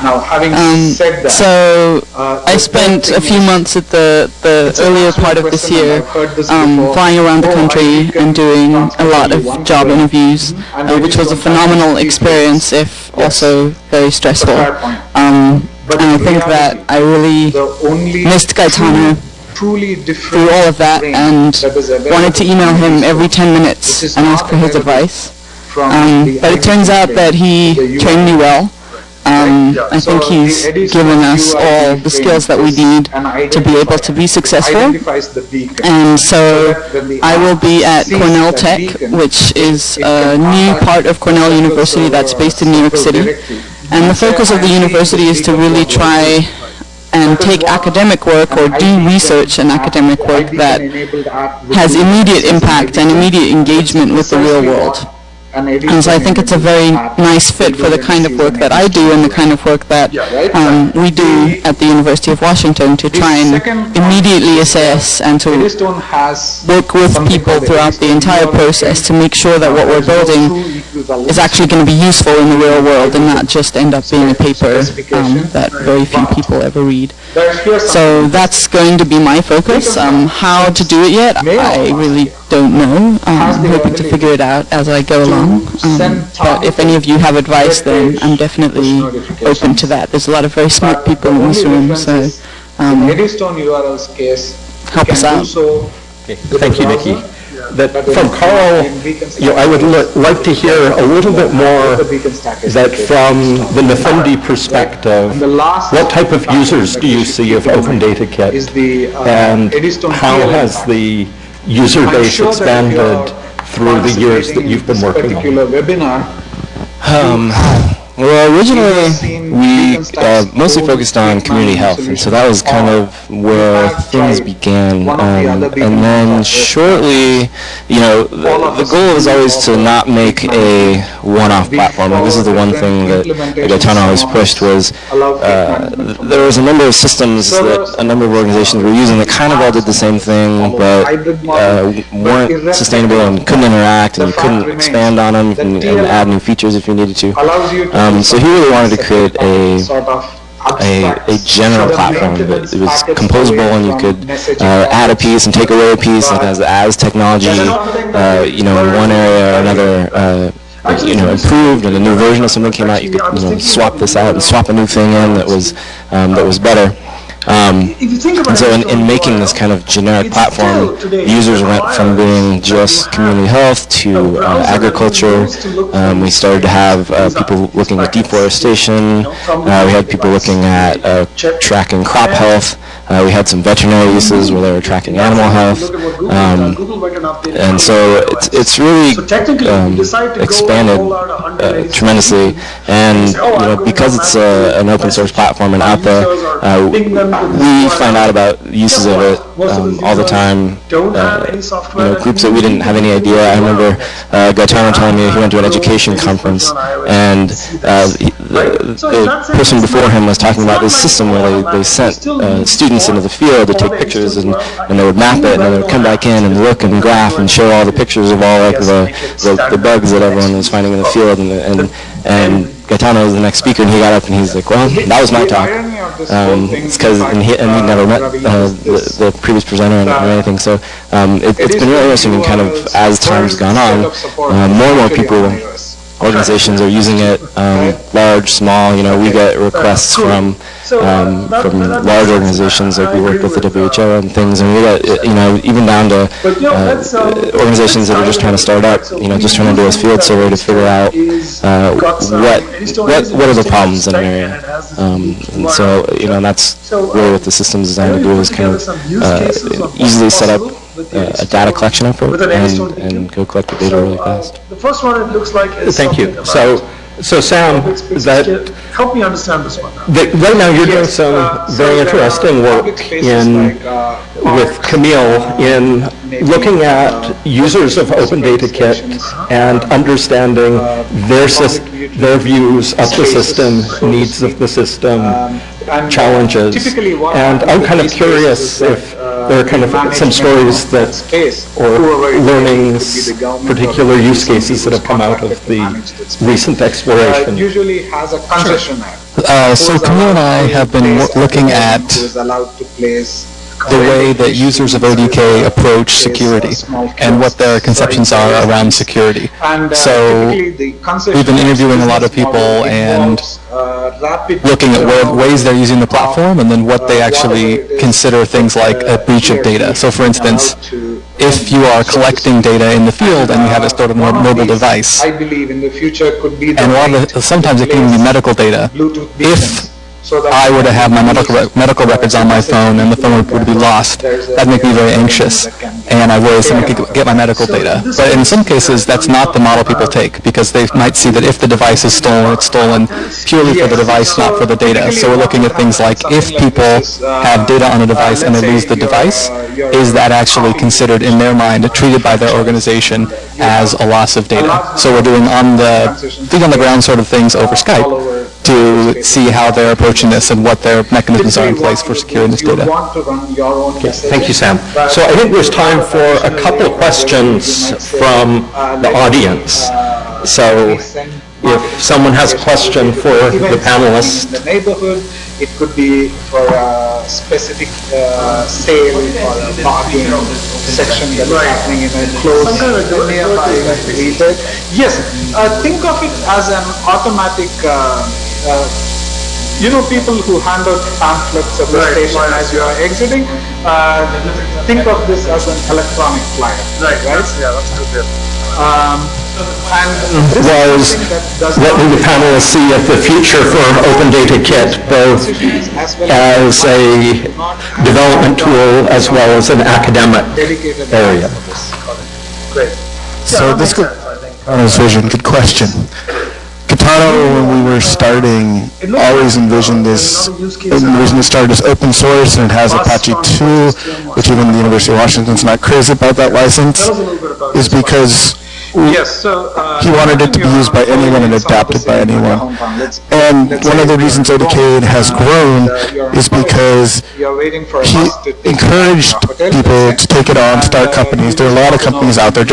Now, having said that, so I spent a few months at the earlier part of this year flying around the country and doing a lot of job interviews, which was a phenomenal experience, if also very stressful. And I think that I really missed Gaetano through all of that, and wanted to email him every 10 minutes and ask for his advice. But it turns out that he trained me well. I think he's given us all the skills that we need to be able to be successful. And so I will be at Cornell Tech, which is a new part of Cornell University that's based in New York City. And the focus of the university is to really try and take academic work or do research and academic work that has immediate impact and immediate engagement with the real world. And so I think it's a very nice fit for the kind of work that I do and the kind of work that we do at the University of Washington, to try and immediately assess and to work with people throughout the entire process to make sure that what we're building is actually going to be useful in the real world and not just end up being a paper that very few people ever read. So that's going to be my focus. How to do it yet, I really don't know. I'm hoping to figure it out as I go along. But if any of you have advice, then I'm definitely open to that. There's a lot of very smart people in this room, so help us out. Okay. Thank you, Nikki. That from Carl, I would like to hear a little bit more that from the Nifendi perspective, what type of users do you see of Open Data Kit, and how has the user base expanded through the years that you've been working on? Well, originally we mostly focused on community health, and so that was kind of where things began. And then shortly, the goal was always to not make a one-off platform. Like, this is the one thing that Gaetano always pushed was there was a number of systems that a number of organizations were using that kind of all did the same thing, but weren't sustainable and couldn't interact, and you couldn't expand on them and add new features if you needed to. So he really wanted to create a general platform that it was composable, and you could add a piece and take away a piece, like as technology, in one area or another, improved, and a new version of something came out, you could swap this out and swap a new thing in that was better. And so in making this kind of generic platform, users went from being just community health to agriculture. We started to have people looking at deforestation. We had people looking at tracking crop health. We had some veterinary uses where they were tracking animal health. And so it's really expanded tremendously. And because it's an open source platform and out there, we find out about uses of it all the time. Groups that we didn't have any idea. I remember Gaetano telling me he went to an education conference, and the person before him was talking about this system where they sent students into the field to take pictures, and they would map it, and then they would come back in and look and graph and show all the pictures of all the bugs that everyone was finding in the field, and Gaetano was the next speaker, and he got up and he's like, well, that was my talk. It's because, and he never met the previous presenter or anything, so it's been really interesting, and kind of as time's gone on, more and more people, organizations are using it, large, small, we get requests from large organizations, like we work with the WHO and things, and we get, even down to organizations that are just trying to start up, just trying to do a field survey to figure out what are the problems in an area. And so, that's really what the system is designed to do, is kind of easily set up a data collection effort and go collect the data really fast. The first one, it looks like, is Thank you. So Sam, help me understand this one. Right now you're doing some very interesting work with Camille in looking at users of Open Data Kit and understanding their views of the system, needs of the system, challenges. And I'm kind of curious if there are kind of some stories that, or learnings, particular use cases that have come out of the recent exploration. Usually has a concessionaire. So Camille and I have been looking at the way that users of ODK approach security and what their conceptions are around security. So we've been interviewing a lot of people and looking at ways they're using the platform, and then what they actually consider things like a breach of data. So for instance, if you are collecting data in the field and you have it stored on a mobile device, and sometimes it can even be medical data, if I were to have my medical records on my phone and the phone would be lost, that'd make me very anxious, and I worry someone could get my medical data. But in some cases, that's not the model people take, because they might see that if the device is stolen, it's stolen purely for the device, not for the data. So we're looking at things like, if people have data on a device and they lose the device, is that actually considered in their mind, treated by their organization as a loss of data? So we're doing feet on the ground sort of things over Skype to see how they're approaching this and what their mechanisms are in place for securing this data. Okay, thank you, Sam. So I think there's time for a couple of questions from the audience. So if someone has a question for the panelists. In the neighborhood, it could be for a specific sale or a bargain section that is happening in a closed nearby retail. Yes, think of it as an automatic, people who hand out pamphlets at the station as you are exiting, think of this as an electronic flyer. Right? Yeah, that's good. What will the panelists see at the future for Open Data Kit, both as a development tool as well as an academic area? Great. So this good vision, good question. Gaetano, when we were starting, always envisioned this. The reason it started as open source, and it has Apache 2, which even the University of Washington's not crazy about that license, is because he wanted it to be used by anyone and adapted by anyone. And one of the reasons ODK has grown is because he encouraged people to take it on, start companies. There are a lot of companies out there.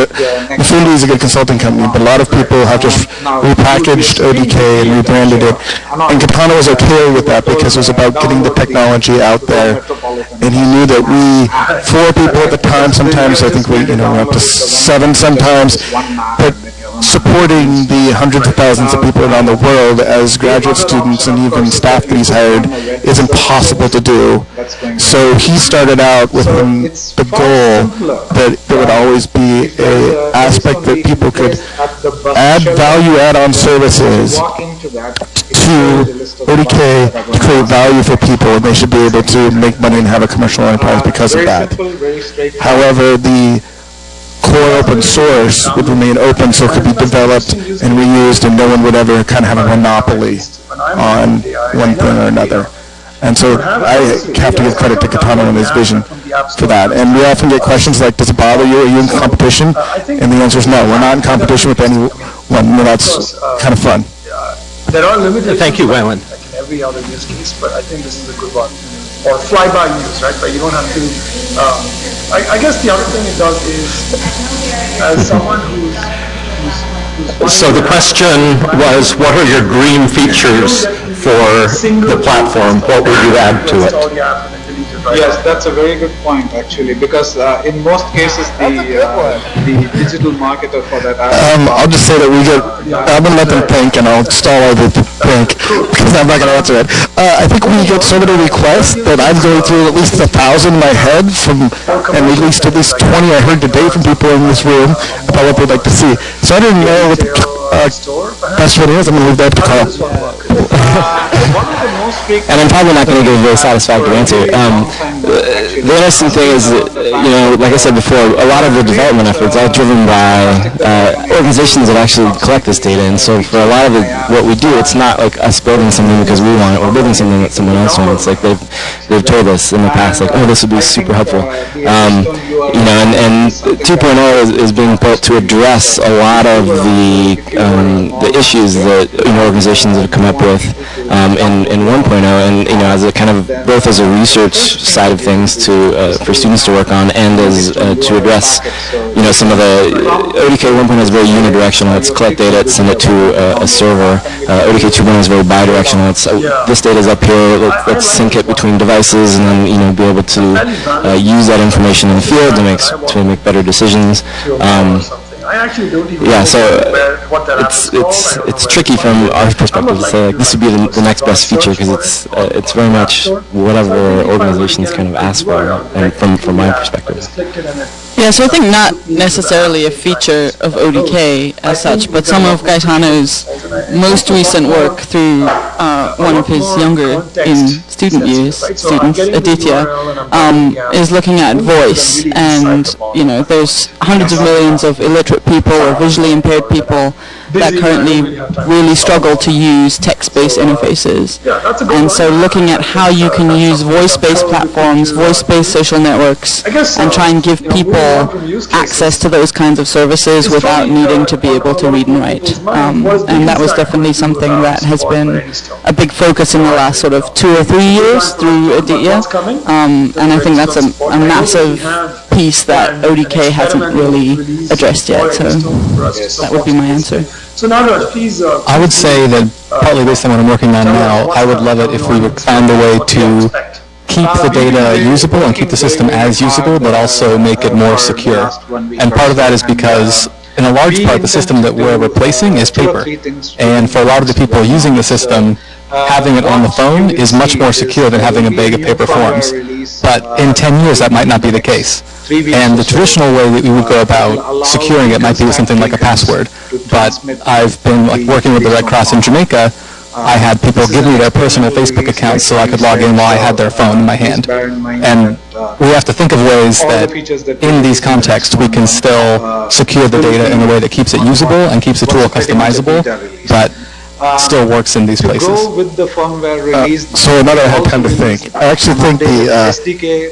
Infinity is a good consulting company, but a lot of people have just repackaged ODK and rebranded it. And Gaetano was okay with that because it was about getting the technology out there. And he knew that we, 4 people at the time, sometimes I think we're up to 7 sometimes, but supporting the hundreds of thousands of people around the world as graduate students and even staff that he's hired is impossible to do. So he started out with the goal that there would always be an aspect that people could add value add-on services to ODK to create value for people, and they should be able to make money and have a commercial enterprise because of that. However, the core open source would remain open so it could be developed and reused, and no one would ever kind of have a monopoly on one thing or another. And so I have to give credit to Gaetano and his vision for that. And we often get questions like, does it bother you? Are you in competition? And the answer is no. We're not in competition with anyone. That's kind of fun. There are limitations. Thank you, Waylon. Like in every other use case, but I think this is a good one. Or fly-by use, right? But you don't have to. I guess the other thing it does is, as someone who's so the question was, what are your green features for the platform? What would you add to it? Yes, that's a very good point, actually, because in most cases, the digital marketer for that I'll just say that I'm going to let them think, and I'll stall over to think, because I'm not going to answer it. I think we get so many requests that I'm going through at least 1,000 in my head, and at least 20 I heard today from people in this room about what they'd like to see. So I didn't know what the best one is. I'm going to leave that to Carl. And I'm probably not going to give a very satisfactory answer. The interesting thing is, like I said before, a lot of the development efforts are driven by organizations that actually collect this data. And so for a lot of what we do, it's not like us building something because we want it. We're building something that someone else wants. Like they've told us in the past, like, oh, this would be super helpful. And 2.0 is being built to address a lot of the issues that organizations have come up with in 1.0, and as a kind of both as a research side of things for students to work on, and as to address some of the ODK 1.0 is very unidirectional. It's collect data, it's send it to a server. ODK 2.0 is very bidirectional. It's this data is up here. Let's sync it between devices, and then be able to use that information in the field to make better decisions. I actually don't even so it's tricky from our perspective to say like this would be the next best feature, because it's very much whatever organizations kind of ask for, and from my perspective. Yeah, so I think not necessarily a feature of ODK as such, but some of Gaetano's most recent work through one of his younger students, Aditya, is looking at voice. And, there's hundreds of millions of illiterate people or visually impaired people that currently really struggle to use text-based interfaces. And so looking at how you can use voice-based platforms, voice-based social networks, and try and give people access to those kinds of services without needing to be able to read and write. And that was definitely something that has been a big focus in the last sort of 2 or 3 years through Aditya. And I think that's a massive piece that ODK hasn't really addressed yet. So that would be my answer. So now, please. I would say that partly based on what I'm working on now, I would love it if we would find a way to keep the data usable and keep the system as usable, but also make it more secure. And part of that is because in a large part, the system that we're replacing is paper. And for a lot of the people using the system, having it on the phone is much more secure than having a bag of paper forms. But in 10 years, that might not be the case. And the traditional way that we would go about securing it might be something like a password. But I've been working with the Red Cross in Jamaica. I had people give me their personal Facebook accounts so I could log in while I had their phone in my hand. And we have to think of ways that in these contexts we can still secure the data in a way that keeps it usable and keeps the tool customizable, but still works in these places. Go with the firmware release. So now that I had time to think, I actually think the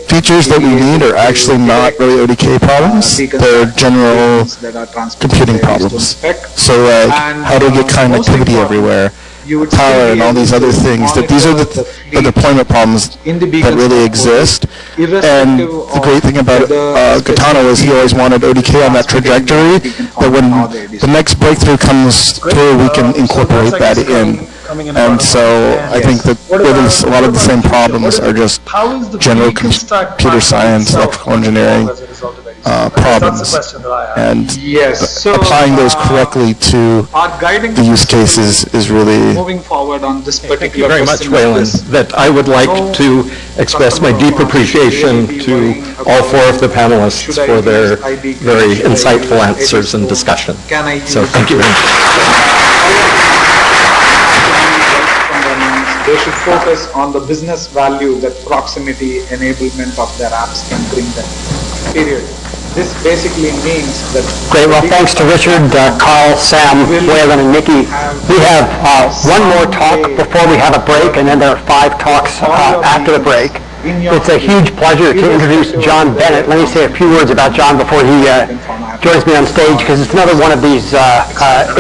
features that we need are actually not really ODK problems. They're general computing problems. So like, how do we get connectivity everywhere? Power and all these other things, that these are the deployment problems that really exist. And the great thing about Gaetano is he always wanted ODK on that trajectory, that when the next breakthrough comes through, we can incorporate that in. And so I think that really a lot of the same problems are just general computer science, electrical engineering problems, and applying those correctly to the use cases is really moving forward on this particular. Thank you very much, Waylon. That I would like to express my deep appreciation to all four of the panelists for their very insightful answers and discussion. So thank you very much. They should focus on the business value that proximity enablement of their apps can bring them. Period. This basically means that... Great. Well, thanks to Richard, Carl, Sam, Waylon, and Nikki. We have one more talk before we have a break, and then there are 5 talks after the break. It's a huge pleasure to introduce John Bennett. Let me say a few words about John before he joins me on stage, because it's another one of these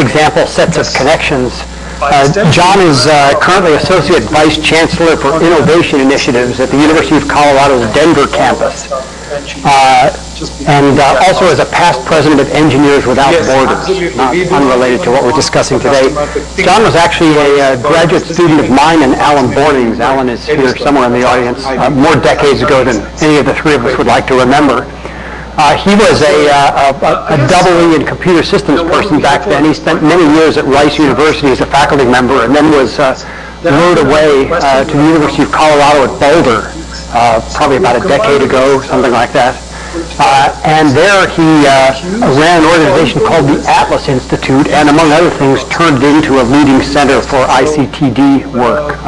example sets of connections. John is currently Associate Vice Chancellor for Innovation Initiatives at the University of Colorado's Denver campus, and also as a past president of Engineers Without Borders, not unrelated to what we're discussing today. John was actually a graduate student of mine and Alan Borning's. Alan is here somewhere in the audience, more decades ago than any of the three of us would like to remember. He was a double E in computer systems person back then. He spent many years at Rice University as a faculty member, and then was lured away to the University of Colorado at Boulder, probably about a decade ago, something like that. And there he ran an organization called the Atlas Institute, and among other things turned it into a leading center for ICTD work.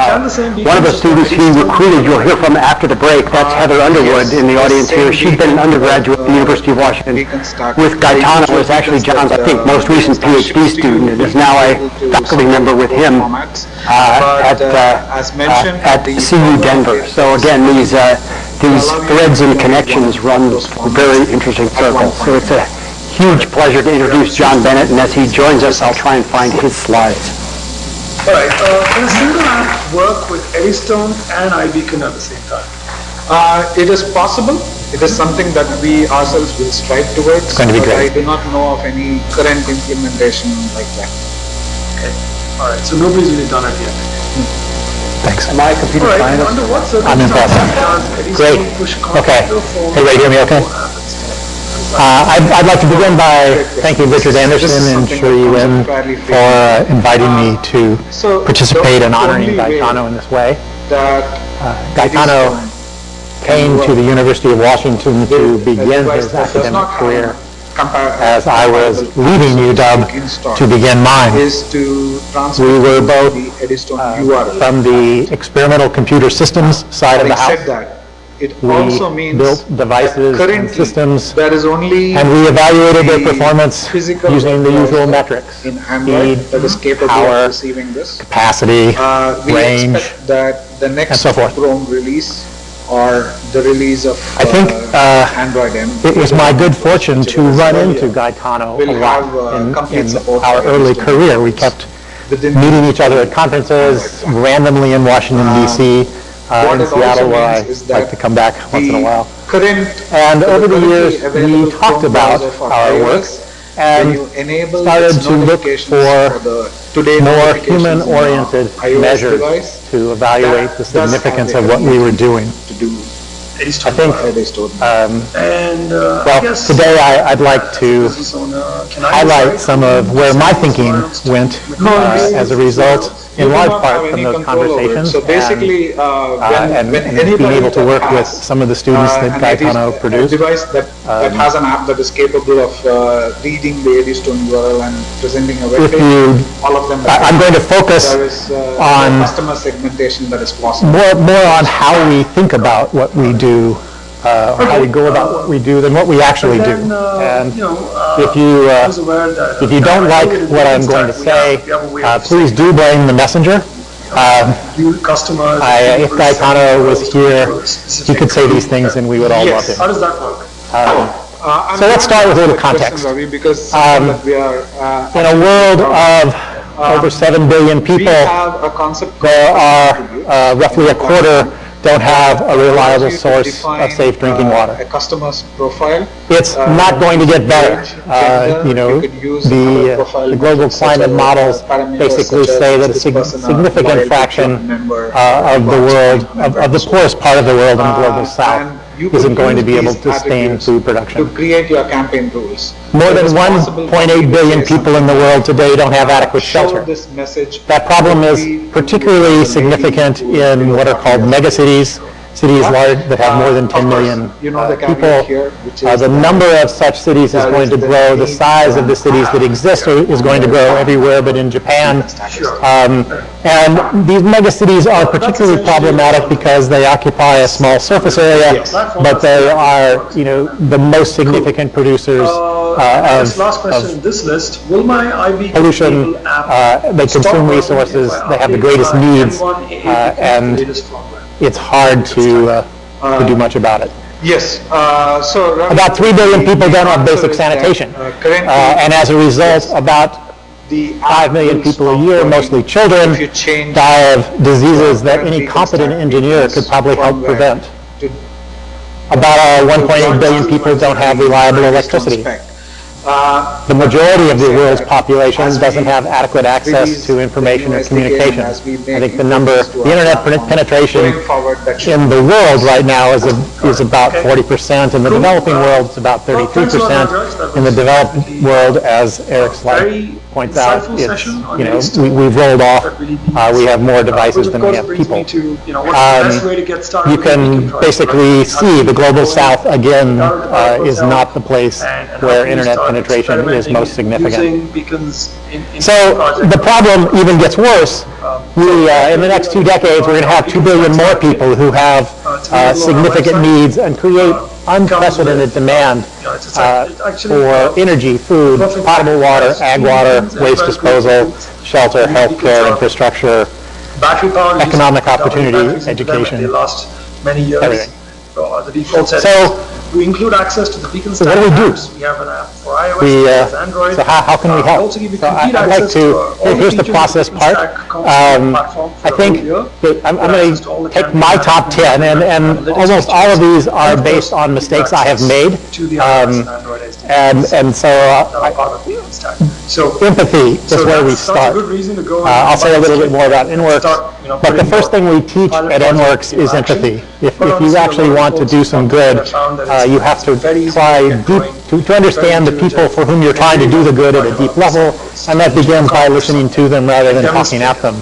One of the students he recruited, you'll hear from after the break, that's Heather Underwood in the audience here. She's been an undergraduate at the University of Washington with Gaetano, was actually John's, I think, most recent PhD student, and is now a faculty member with him at CU Denver. So again, these threads and connections run very interesting circles. So it's a huge pleasure to introduce John Bennett, and as he joins us, I'll try and find his slides. All right. Can a single app work with Eddystone and iBeacon at the same time? It is possible. It is something that we ourselves will strive towards. It's going to be great. I do not know of any current implementation like that. Okay. All right. So nobody's really done it yet. Thanks. Am I a computer scientist? I'm impressed. Great. Okay. Everybody hear me okay? I'd like to begin by thanking Richard Anderson and Sheree Lim for inviting me to participate in honoring Gaetano in this way. Gaetano came to the University of Washington to begin his academic career as I was leaving UW to begin mine. We were both from the experimental computer systems side of the house. We built devices and systems, and we evaluated their performance using the usual metrics: speed, power, capacity, range, and so forth. Or the release of Android M. It was my good fortune to run into Gaetano a lot in our early career. We kept meeting each other at conferences, randomly in Washington, D.C., in Seattle, where I like to come back once in a while. And over the years, we talked about our work and started to look for more human-oriented measures to evaluate the significance of what we were doing. I think, well, today I'd like to highlight some of where my thinking went as a result, in large part from those conversations, and being able to work with some of the students that Gaetano produced. A device that has an app that is capable of reading the Eddystone URL and presenting a web page. All of them. I'm going to focus on customer segmentation that is possible. More on how we think about what we do how we go about what we do than what we actually do. And if you don't like what I'm going to say, please do blame the messenger. If Gaetano was here, he could say these things and we would all love him. How does that work? So let's start with a little context. In a world of over 7 billion people, there are roughly a quarter don't have a reliable source of safe drinking water. It's not going to get better. The global climate models basically say that a significant fraction of the world, of the poorest part of the world in the global south, isn't going to be able to sustain food production. To create your campaign rules. More than 1.8 billion people in the world today don't have adequate shelter. That problem is particularly significant in what are called megacities, cities that have more than 10 million people. The number of such cities is going to grow. The size of the cities that exist is going to grow everywhere but in Japan. And these megacities are particularly problematic because they occupy a small surface area, but they are, the most significant producers of pollution. They consume resources. They have the greatest needs, and it's hard to do much about it. Yes. About 3 billion people don't have basic sanitation. And as a result, about 5 million people a year, mostly children, die of diseases that any competent engineer could probably help prevent. About 1.8 billion people don't have reliable electricity. The majority of the world's population doesn't have adequate access to information or communication. I think the internet penetration in the world right now is about 40%. In the developing world, it's about 33%. In the developed world, as Eric Slide points out, it's, we've rolled off. We have more devices than we have people. You can basically see the global south, again, is not the place where internet penetration is most significant. So the problem even gets worse. In the next 2 decades, we're going to have 2 billion more people who have significant needs and create unprecedented demand for energy, food, potable water, ag water, waste disposal, shelter, healthcare, infrastructure, economic opportunity, education, everything. So we include access to the beacon standard. So what do we do? We have an app for iOS, Android. So how can we help? So I'd like to, here's the process part. I think that I'm going to take my top 10, and almost all of these are based on mistakes I have made. And so empathy is where we start. I'll say a little bit more about NWorks, but the first thing we teach at NWorks is empathy. If you actually want to do some good, you have to try to understand the people for whom you're trying to do the good at a deep level, and that begins by listening to them rather than talking at them.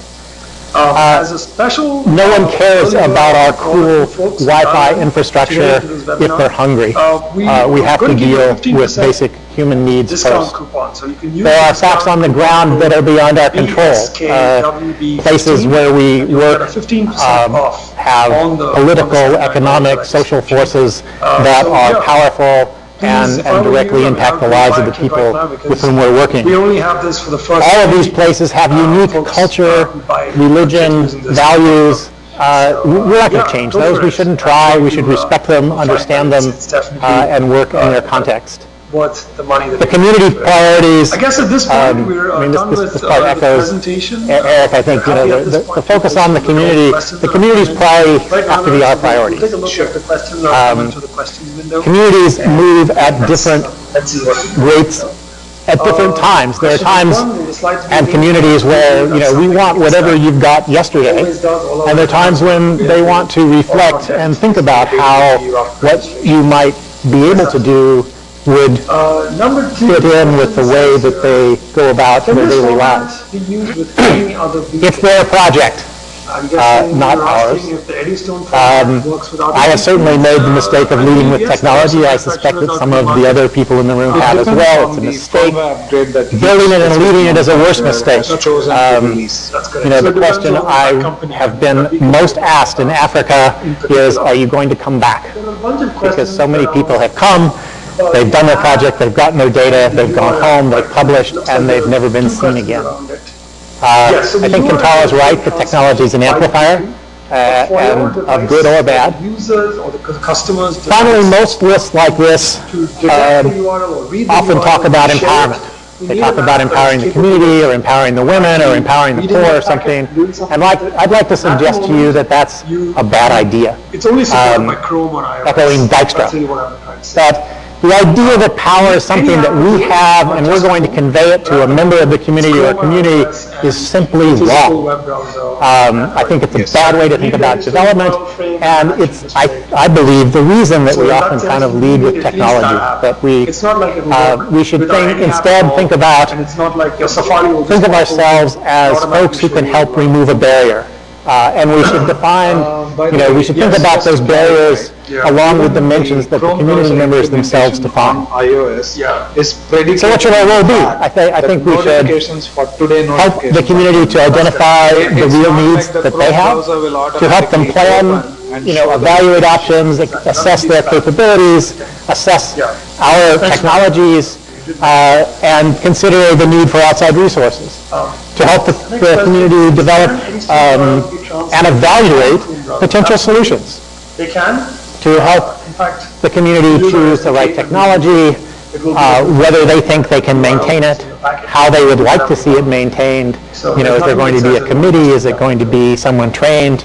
No one cares about our cool Wi-Fi infrastructure if they're hungry. We have to deal with basic human needs first. There are facts on the ground that are beyond our control. Places where we work have political, economic, social forces that are powerful and directly impact the lives of the people with whom we're working. All of these places have unique culture, religion, values. We're not going to change those. We shouldn't try. We should respect them, understand them, and work in their context. The community priorities. I guess at this point we're done with this part echoes Eric, I think the focus on the community's priorities have to be our priorities. Communities move at different rates at different times. There are times and communities where we want whatever you've got yesterday, and there are times when they want to reflect and think about what you might be able to do would fit in with the way that they go about their daily lives. It's their project. not ours. I have certainly made the mistake of leading with technology. I suspect that some of the other people in the room have as well. It's a mistake. Building it and leading it is a worse mistake. The question I have been most asked in Africa is, are you going to come back? Because so many people have come, they've done their project, they've gotten their data, they've gone home, they've published, and they've never been seen again. I think Kintal is right. The technology is an amplifier, and of good or bad. Finally, most lists like this often talk about empowerment. They talk about empowering the community, or empowering the women, or empowering the poor, or something. And I'd like to suggest to you that that's a bad idea. Echoing Dijkstra. That the idea that power is something that we have and we're going to convey it to a member of the community or a community is simply wrong. I think it's a bad way to think about development, and it's, I believe, the reason that we often kind of lead with technology. That we should instead think of ourselves as folks who can help remove a barrier. And we should define, we should think about those barriers along with dimensions that the community members themselves define. So what should our role be? I think we should help the community to identify the real needs that they have, to help them plan, evaluate options, assess their capabilities, assess our technologies, and consider the need for outside resources. To help the community develop and evaluate potential solutions. To help the community choose the right technology, whether they think they can maintain it, how they would like to see it maintained. Is there going to be a committee? Is it going to be someone trained?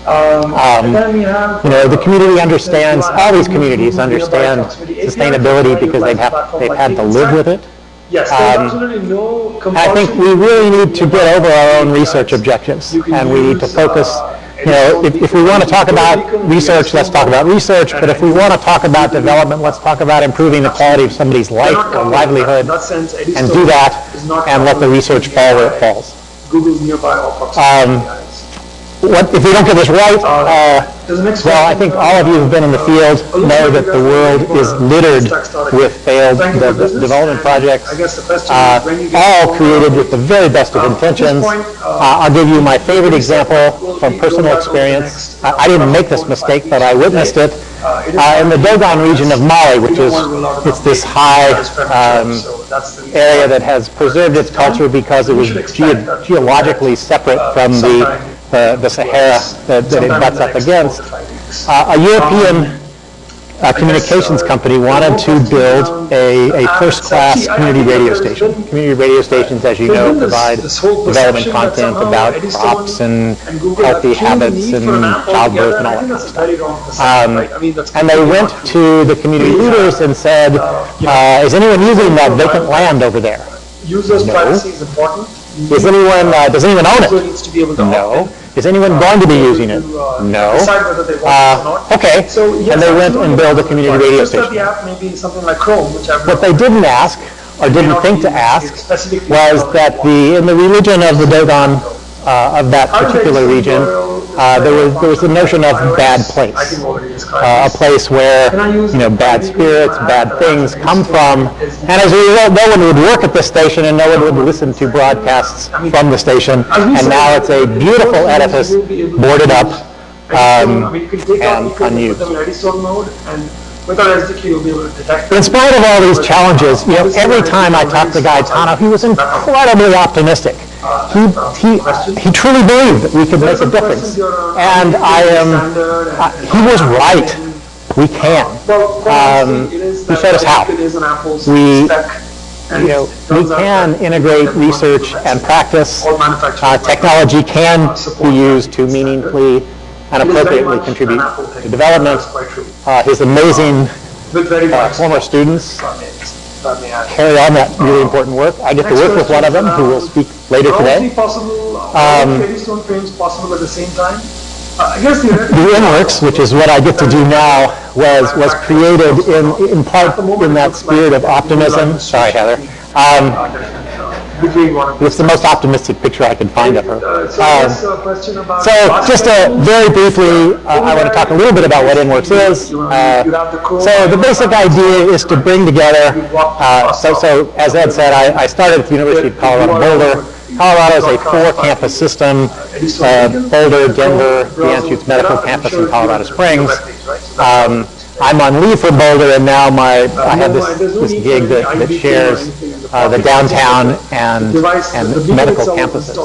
The community understands, all these communities understand sustainability because they've had to live with it. I think we really need to get over our own research objectives, and we need to focus, if we want to talk about research, let's talk about research, but if we want to talk about development, let's talk about improving the quality of somebody's life or livelihood, and do that, and let the research fall where it falls. If we don't get this right, well, I think all of you who've been in the field know that the world is littered with failed development projects, all created with the very best of intentions. I'll give you my favorite example from personal experience. I didn't make this mistake, but I witnessed it. In the Dogon region of Mali, which is this high area that has preserved its culture because it was geologically separate from the Sahara that it butts up against. A European communications company wanted to build a first-class community radio station. Community radio stations, as you know, provide development content about crops and healthy habits and childbirth and all that kind of stuff. And they went to the community leaders and said, is anyone using that vacant land over there? No. Does anyone own it? No. Is anyone going to be using it? No. Okay. And they went and built a community radio station. What they didn't ask, or didn't think to ask, was that in the religion of the Dogon, of that particular region, there was the notion of bad place, a place where bad spirits, bad things come from, and as a result, no one would work at this station and no one would listen to broadcasts from the station. And now it's a beautiful edifice, boarded up and unused. In spite of all these challenges, every time I talked to Gaetano, he was incredibly optimistic. He truly believed that we could make a difference, and he was right. We can. He showed us how. We can integrate research and practice. Technology can be used to meaningfully and appropriately contribute to development. His amazing former students carry on that really important work. I get to work with one of them who will speak later today. The InWorks, which is what I get to do now, was created in part in that spirit of optimism. Sorry, Heather. It's the most optimistic picture I could find of her. So just very briefly, I want to talk a little bit about what InWorks is. So the basic idea is to bring together, so as Ed said, I started at the University of Colorado Boulder. Colorado is a 4-campus system, Boulder, Denver, the Institute's medical campus in Colorado Springs. I'm on leave from Boulder, and now I have this gig that shares the downtown and medical campuses.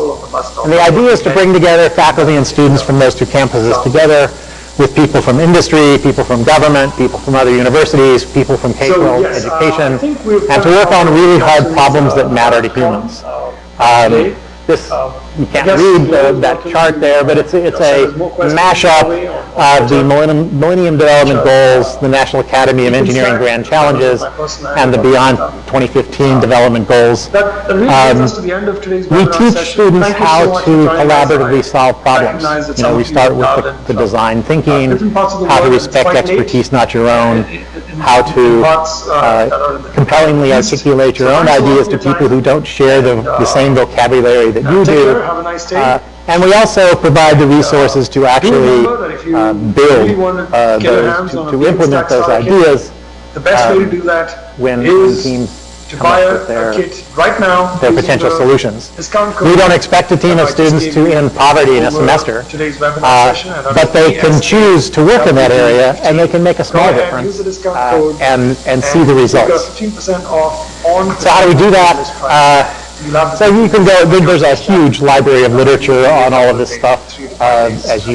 And the idea is to bring together faculty and students from those two campuses together with people from industry, people from government, people from other universities, people from K-12 education, and to work on really hard problems that matter to humans. You can't read that chart there, but it's a mashup of the Millennium Development Goals, the National Academy of Engineering Grand Challenges, and the Beyond 2015 Development Goals. We teach students how to collaboratively solve problems. We start with the design thinking, how to respect expertise not your own, how to compellingly articulate your own ideas to people who don't share the same vocabulary that you do. And we also provide the resources to actually build to implement those ideas. The best way to do that when teams to buy a kit right now, their potential solutions. We don't expect a team of students to end poverty in a semester, but they can choose to work in that area, and they can make a small difference and see the results. So how do we do that? So you can go, there's a huge library of literature on all of this stuff, as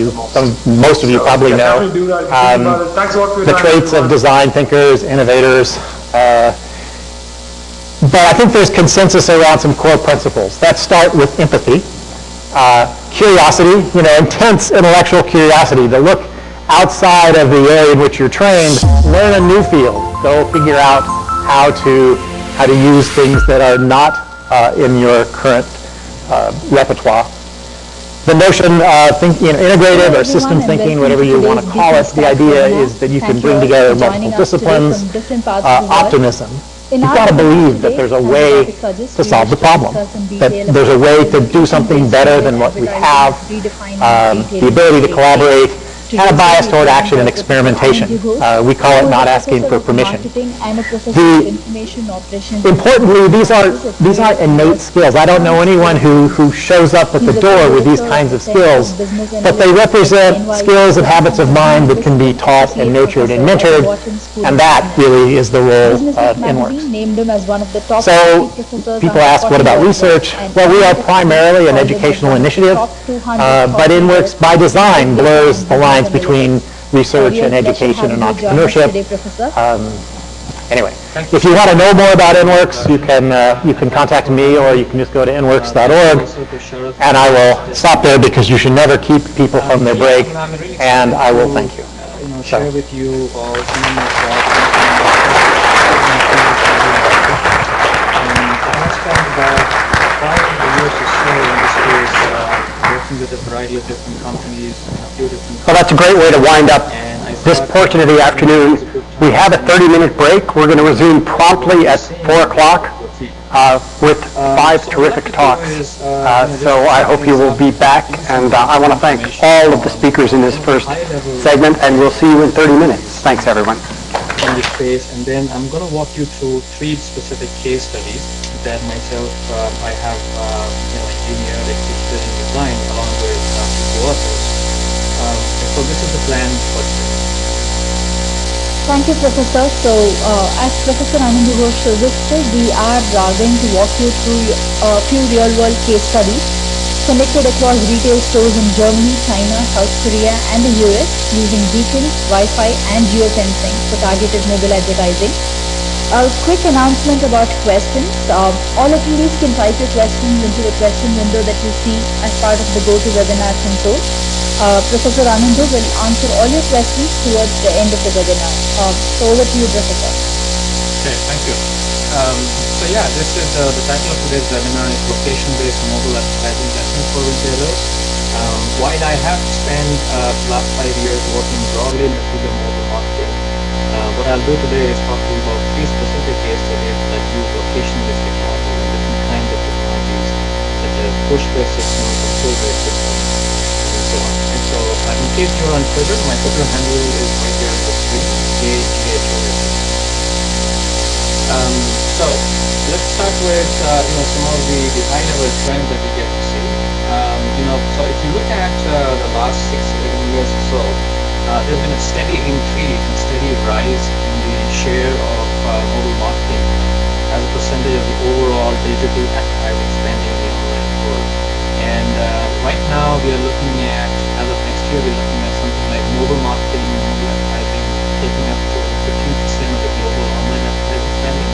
most of you probably know. The traits of design thinkers, innovators. But I think there's consensus around some core principles. That start with empathy, curiosity, intense intellectual curiosity, to look outside of the area in which you're trained, learn a new field, go figure out how to use things that are not in your current repertoire. The notion of integrative or system thinking, whatever you want to call it, the idea is that you can bring together multiple disciplines. Optimism. You've got to believe that there's a way to solve the problem, that there's a way to do something better than what we have, the ability to collaborate, and a bias toward action and experimentation. We call it not asking for permission. Importantly, these are innate skills. I don't know anyone who shows up at the door with these kinds of skills, but they represent skills and habits of mind that can be taught and nurtured and mentored, and that really is the role of InWorks. So people ask, what about research? Well, we are primarily an educational initiative, but InWorks by design blurs the lines between research and education and entrepreneurship. Anyway, if you want to know more about InWorks, you can contact me, or you can just go to inworks.org, and I will stop there because you should never keep people from their break, and I will thank you. Share with you all some of working with a variety of different companies, a few different. Well, that's a great way to wind up this portion of the afternoon. We have a 30-minute break. We're going to resume promptly at 4 o'clock with 5 terrific talks. So I hope you will be back. And I want to thank all of the speakers in this first segment, and we'll see you in 30 minutes. Thanks, everyone. On this space, and then I'm going to walk you through 3 specific case studies that myself I have engineered, executed, and designed along with co-authors. So this is the plan for today. Thank you, Professor. So as Professor Anand suggested, we are going to walk you through a few real-world case studies conducted across retail stores in Germany, China, South Korea, and the US using beacons, Wi-Fi, and geofencing for targeted mobile advertising. A quick announcement about questions. All attendees can type your questions into the question window that you see as part of the GoToWebinar console. Professor Anand will answer all your questions towards the end of the webinar. So over to you, Professor. Okay, thank you. So yeah, this is the title of today's webinar is Location-Based Mobile Advertising Lessons for Retailers. While I have spent the last 5 years working broadly in the mobile marketing, what I'll do today is talk to you about 3 specific case studies that use location-based technology and different kinds of technology push-based systems or pull-based systems, and so on. And so in case you're on Twitter, my Twitter handle is right there on the screen, GHTC. So let's start with some of the high-level trends that we get to see. So if you look at the last 6-7 years or so, there's been a steady increase and steady rise in the share of mobile marketing as a percentage of the overall digital advertising spending in the online world. And right now we are looking at, as of next year, we're looking at something like mobile marketing, mobile advertising taking up to 15% of the global online advertising spending.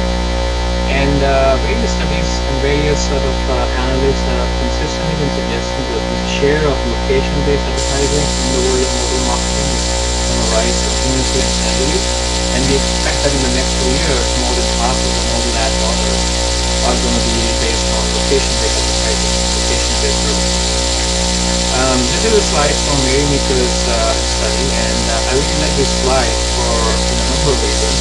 And various studies and various sort of analysts have consistently been suggesting that the share of location-based advertising in the world of mobile marketing is going to rise continuously and steadily. And we expect that in the next 2 years, more than half of the mobile ad dollars are going to be based on location-based advertising, location-based growth. This is a slide from Marymaker's study, and I really like this slide for a number of reasons.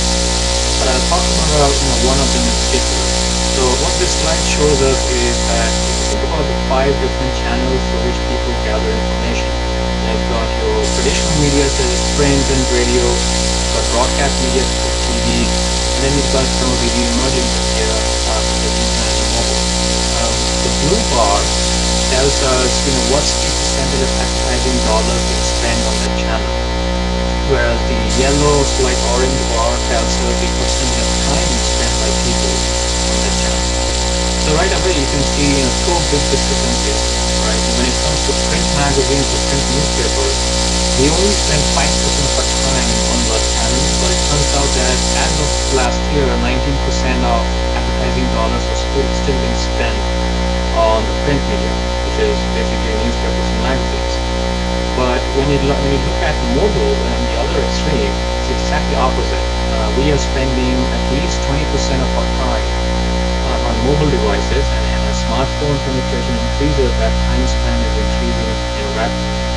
But I'll talk about one of them in particular. So what this slide shows us is that if you think about the 5 different channels through which people gather information, you've got your traditional media such as print and radio, you've got broadcast media such as TV, and then you've got some of the emerging media such as internet and mobile. The blue bar tells us what's the percentage of advertising dollars being spent on that channel, whereas the yellow slight orange bar tells us the percentage of time spent by people on that channel. So right away you can see two big discrepancies, right? When it comes to print magazines or print newspapers, they only spend 5% of our time on those channels, but it turns out that as of last year, 19% of advertising dollars are still being spent on the print media, which is basically newspapers and magazines. But when you look at mobile and the other extreme, it's exactly opposite. We are spending at least 20% of our time on mobile devices, and as smartphone penetration increases, that time span is increasing rapidly.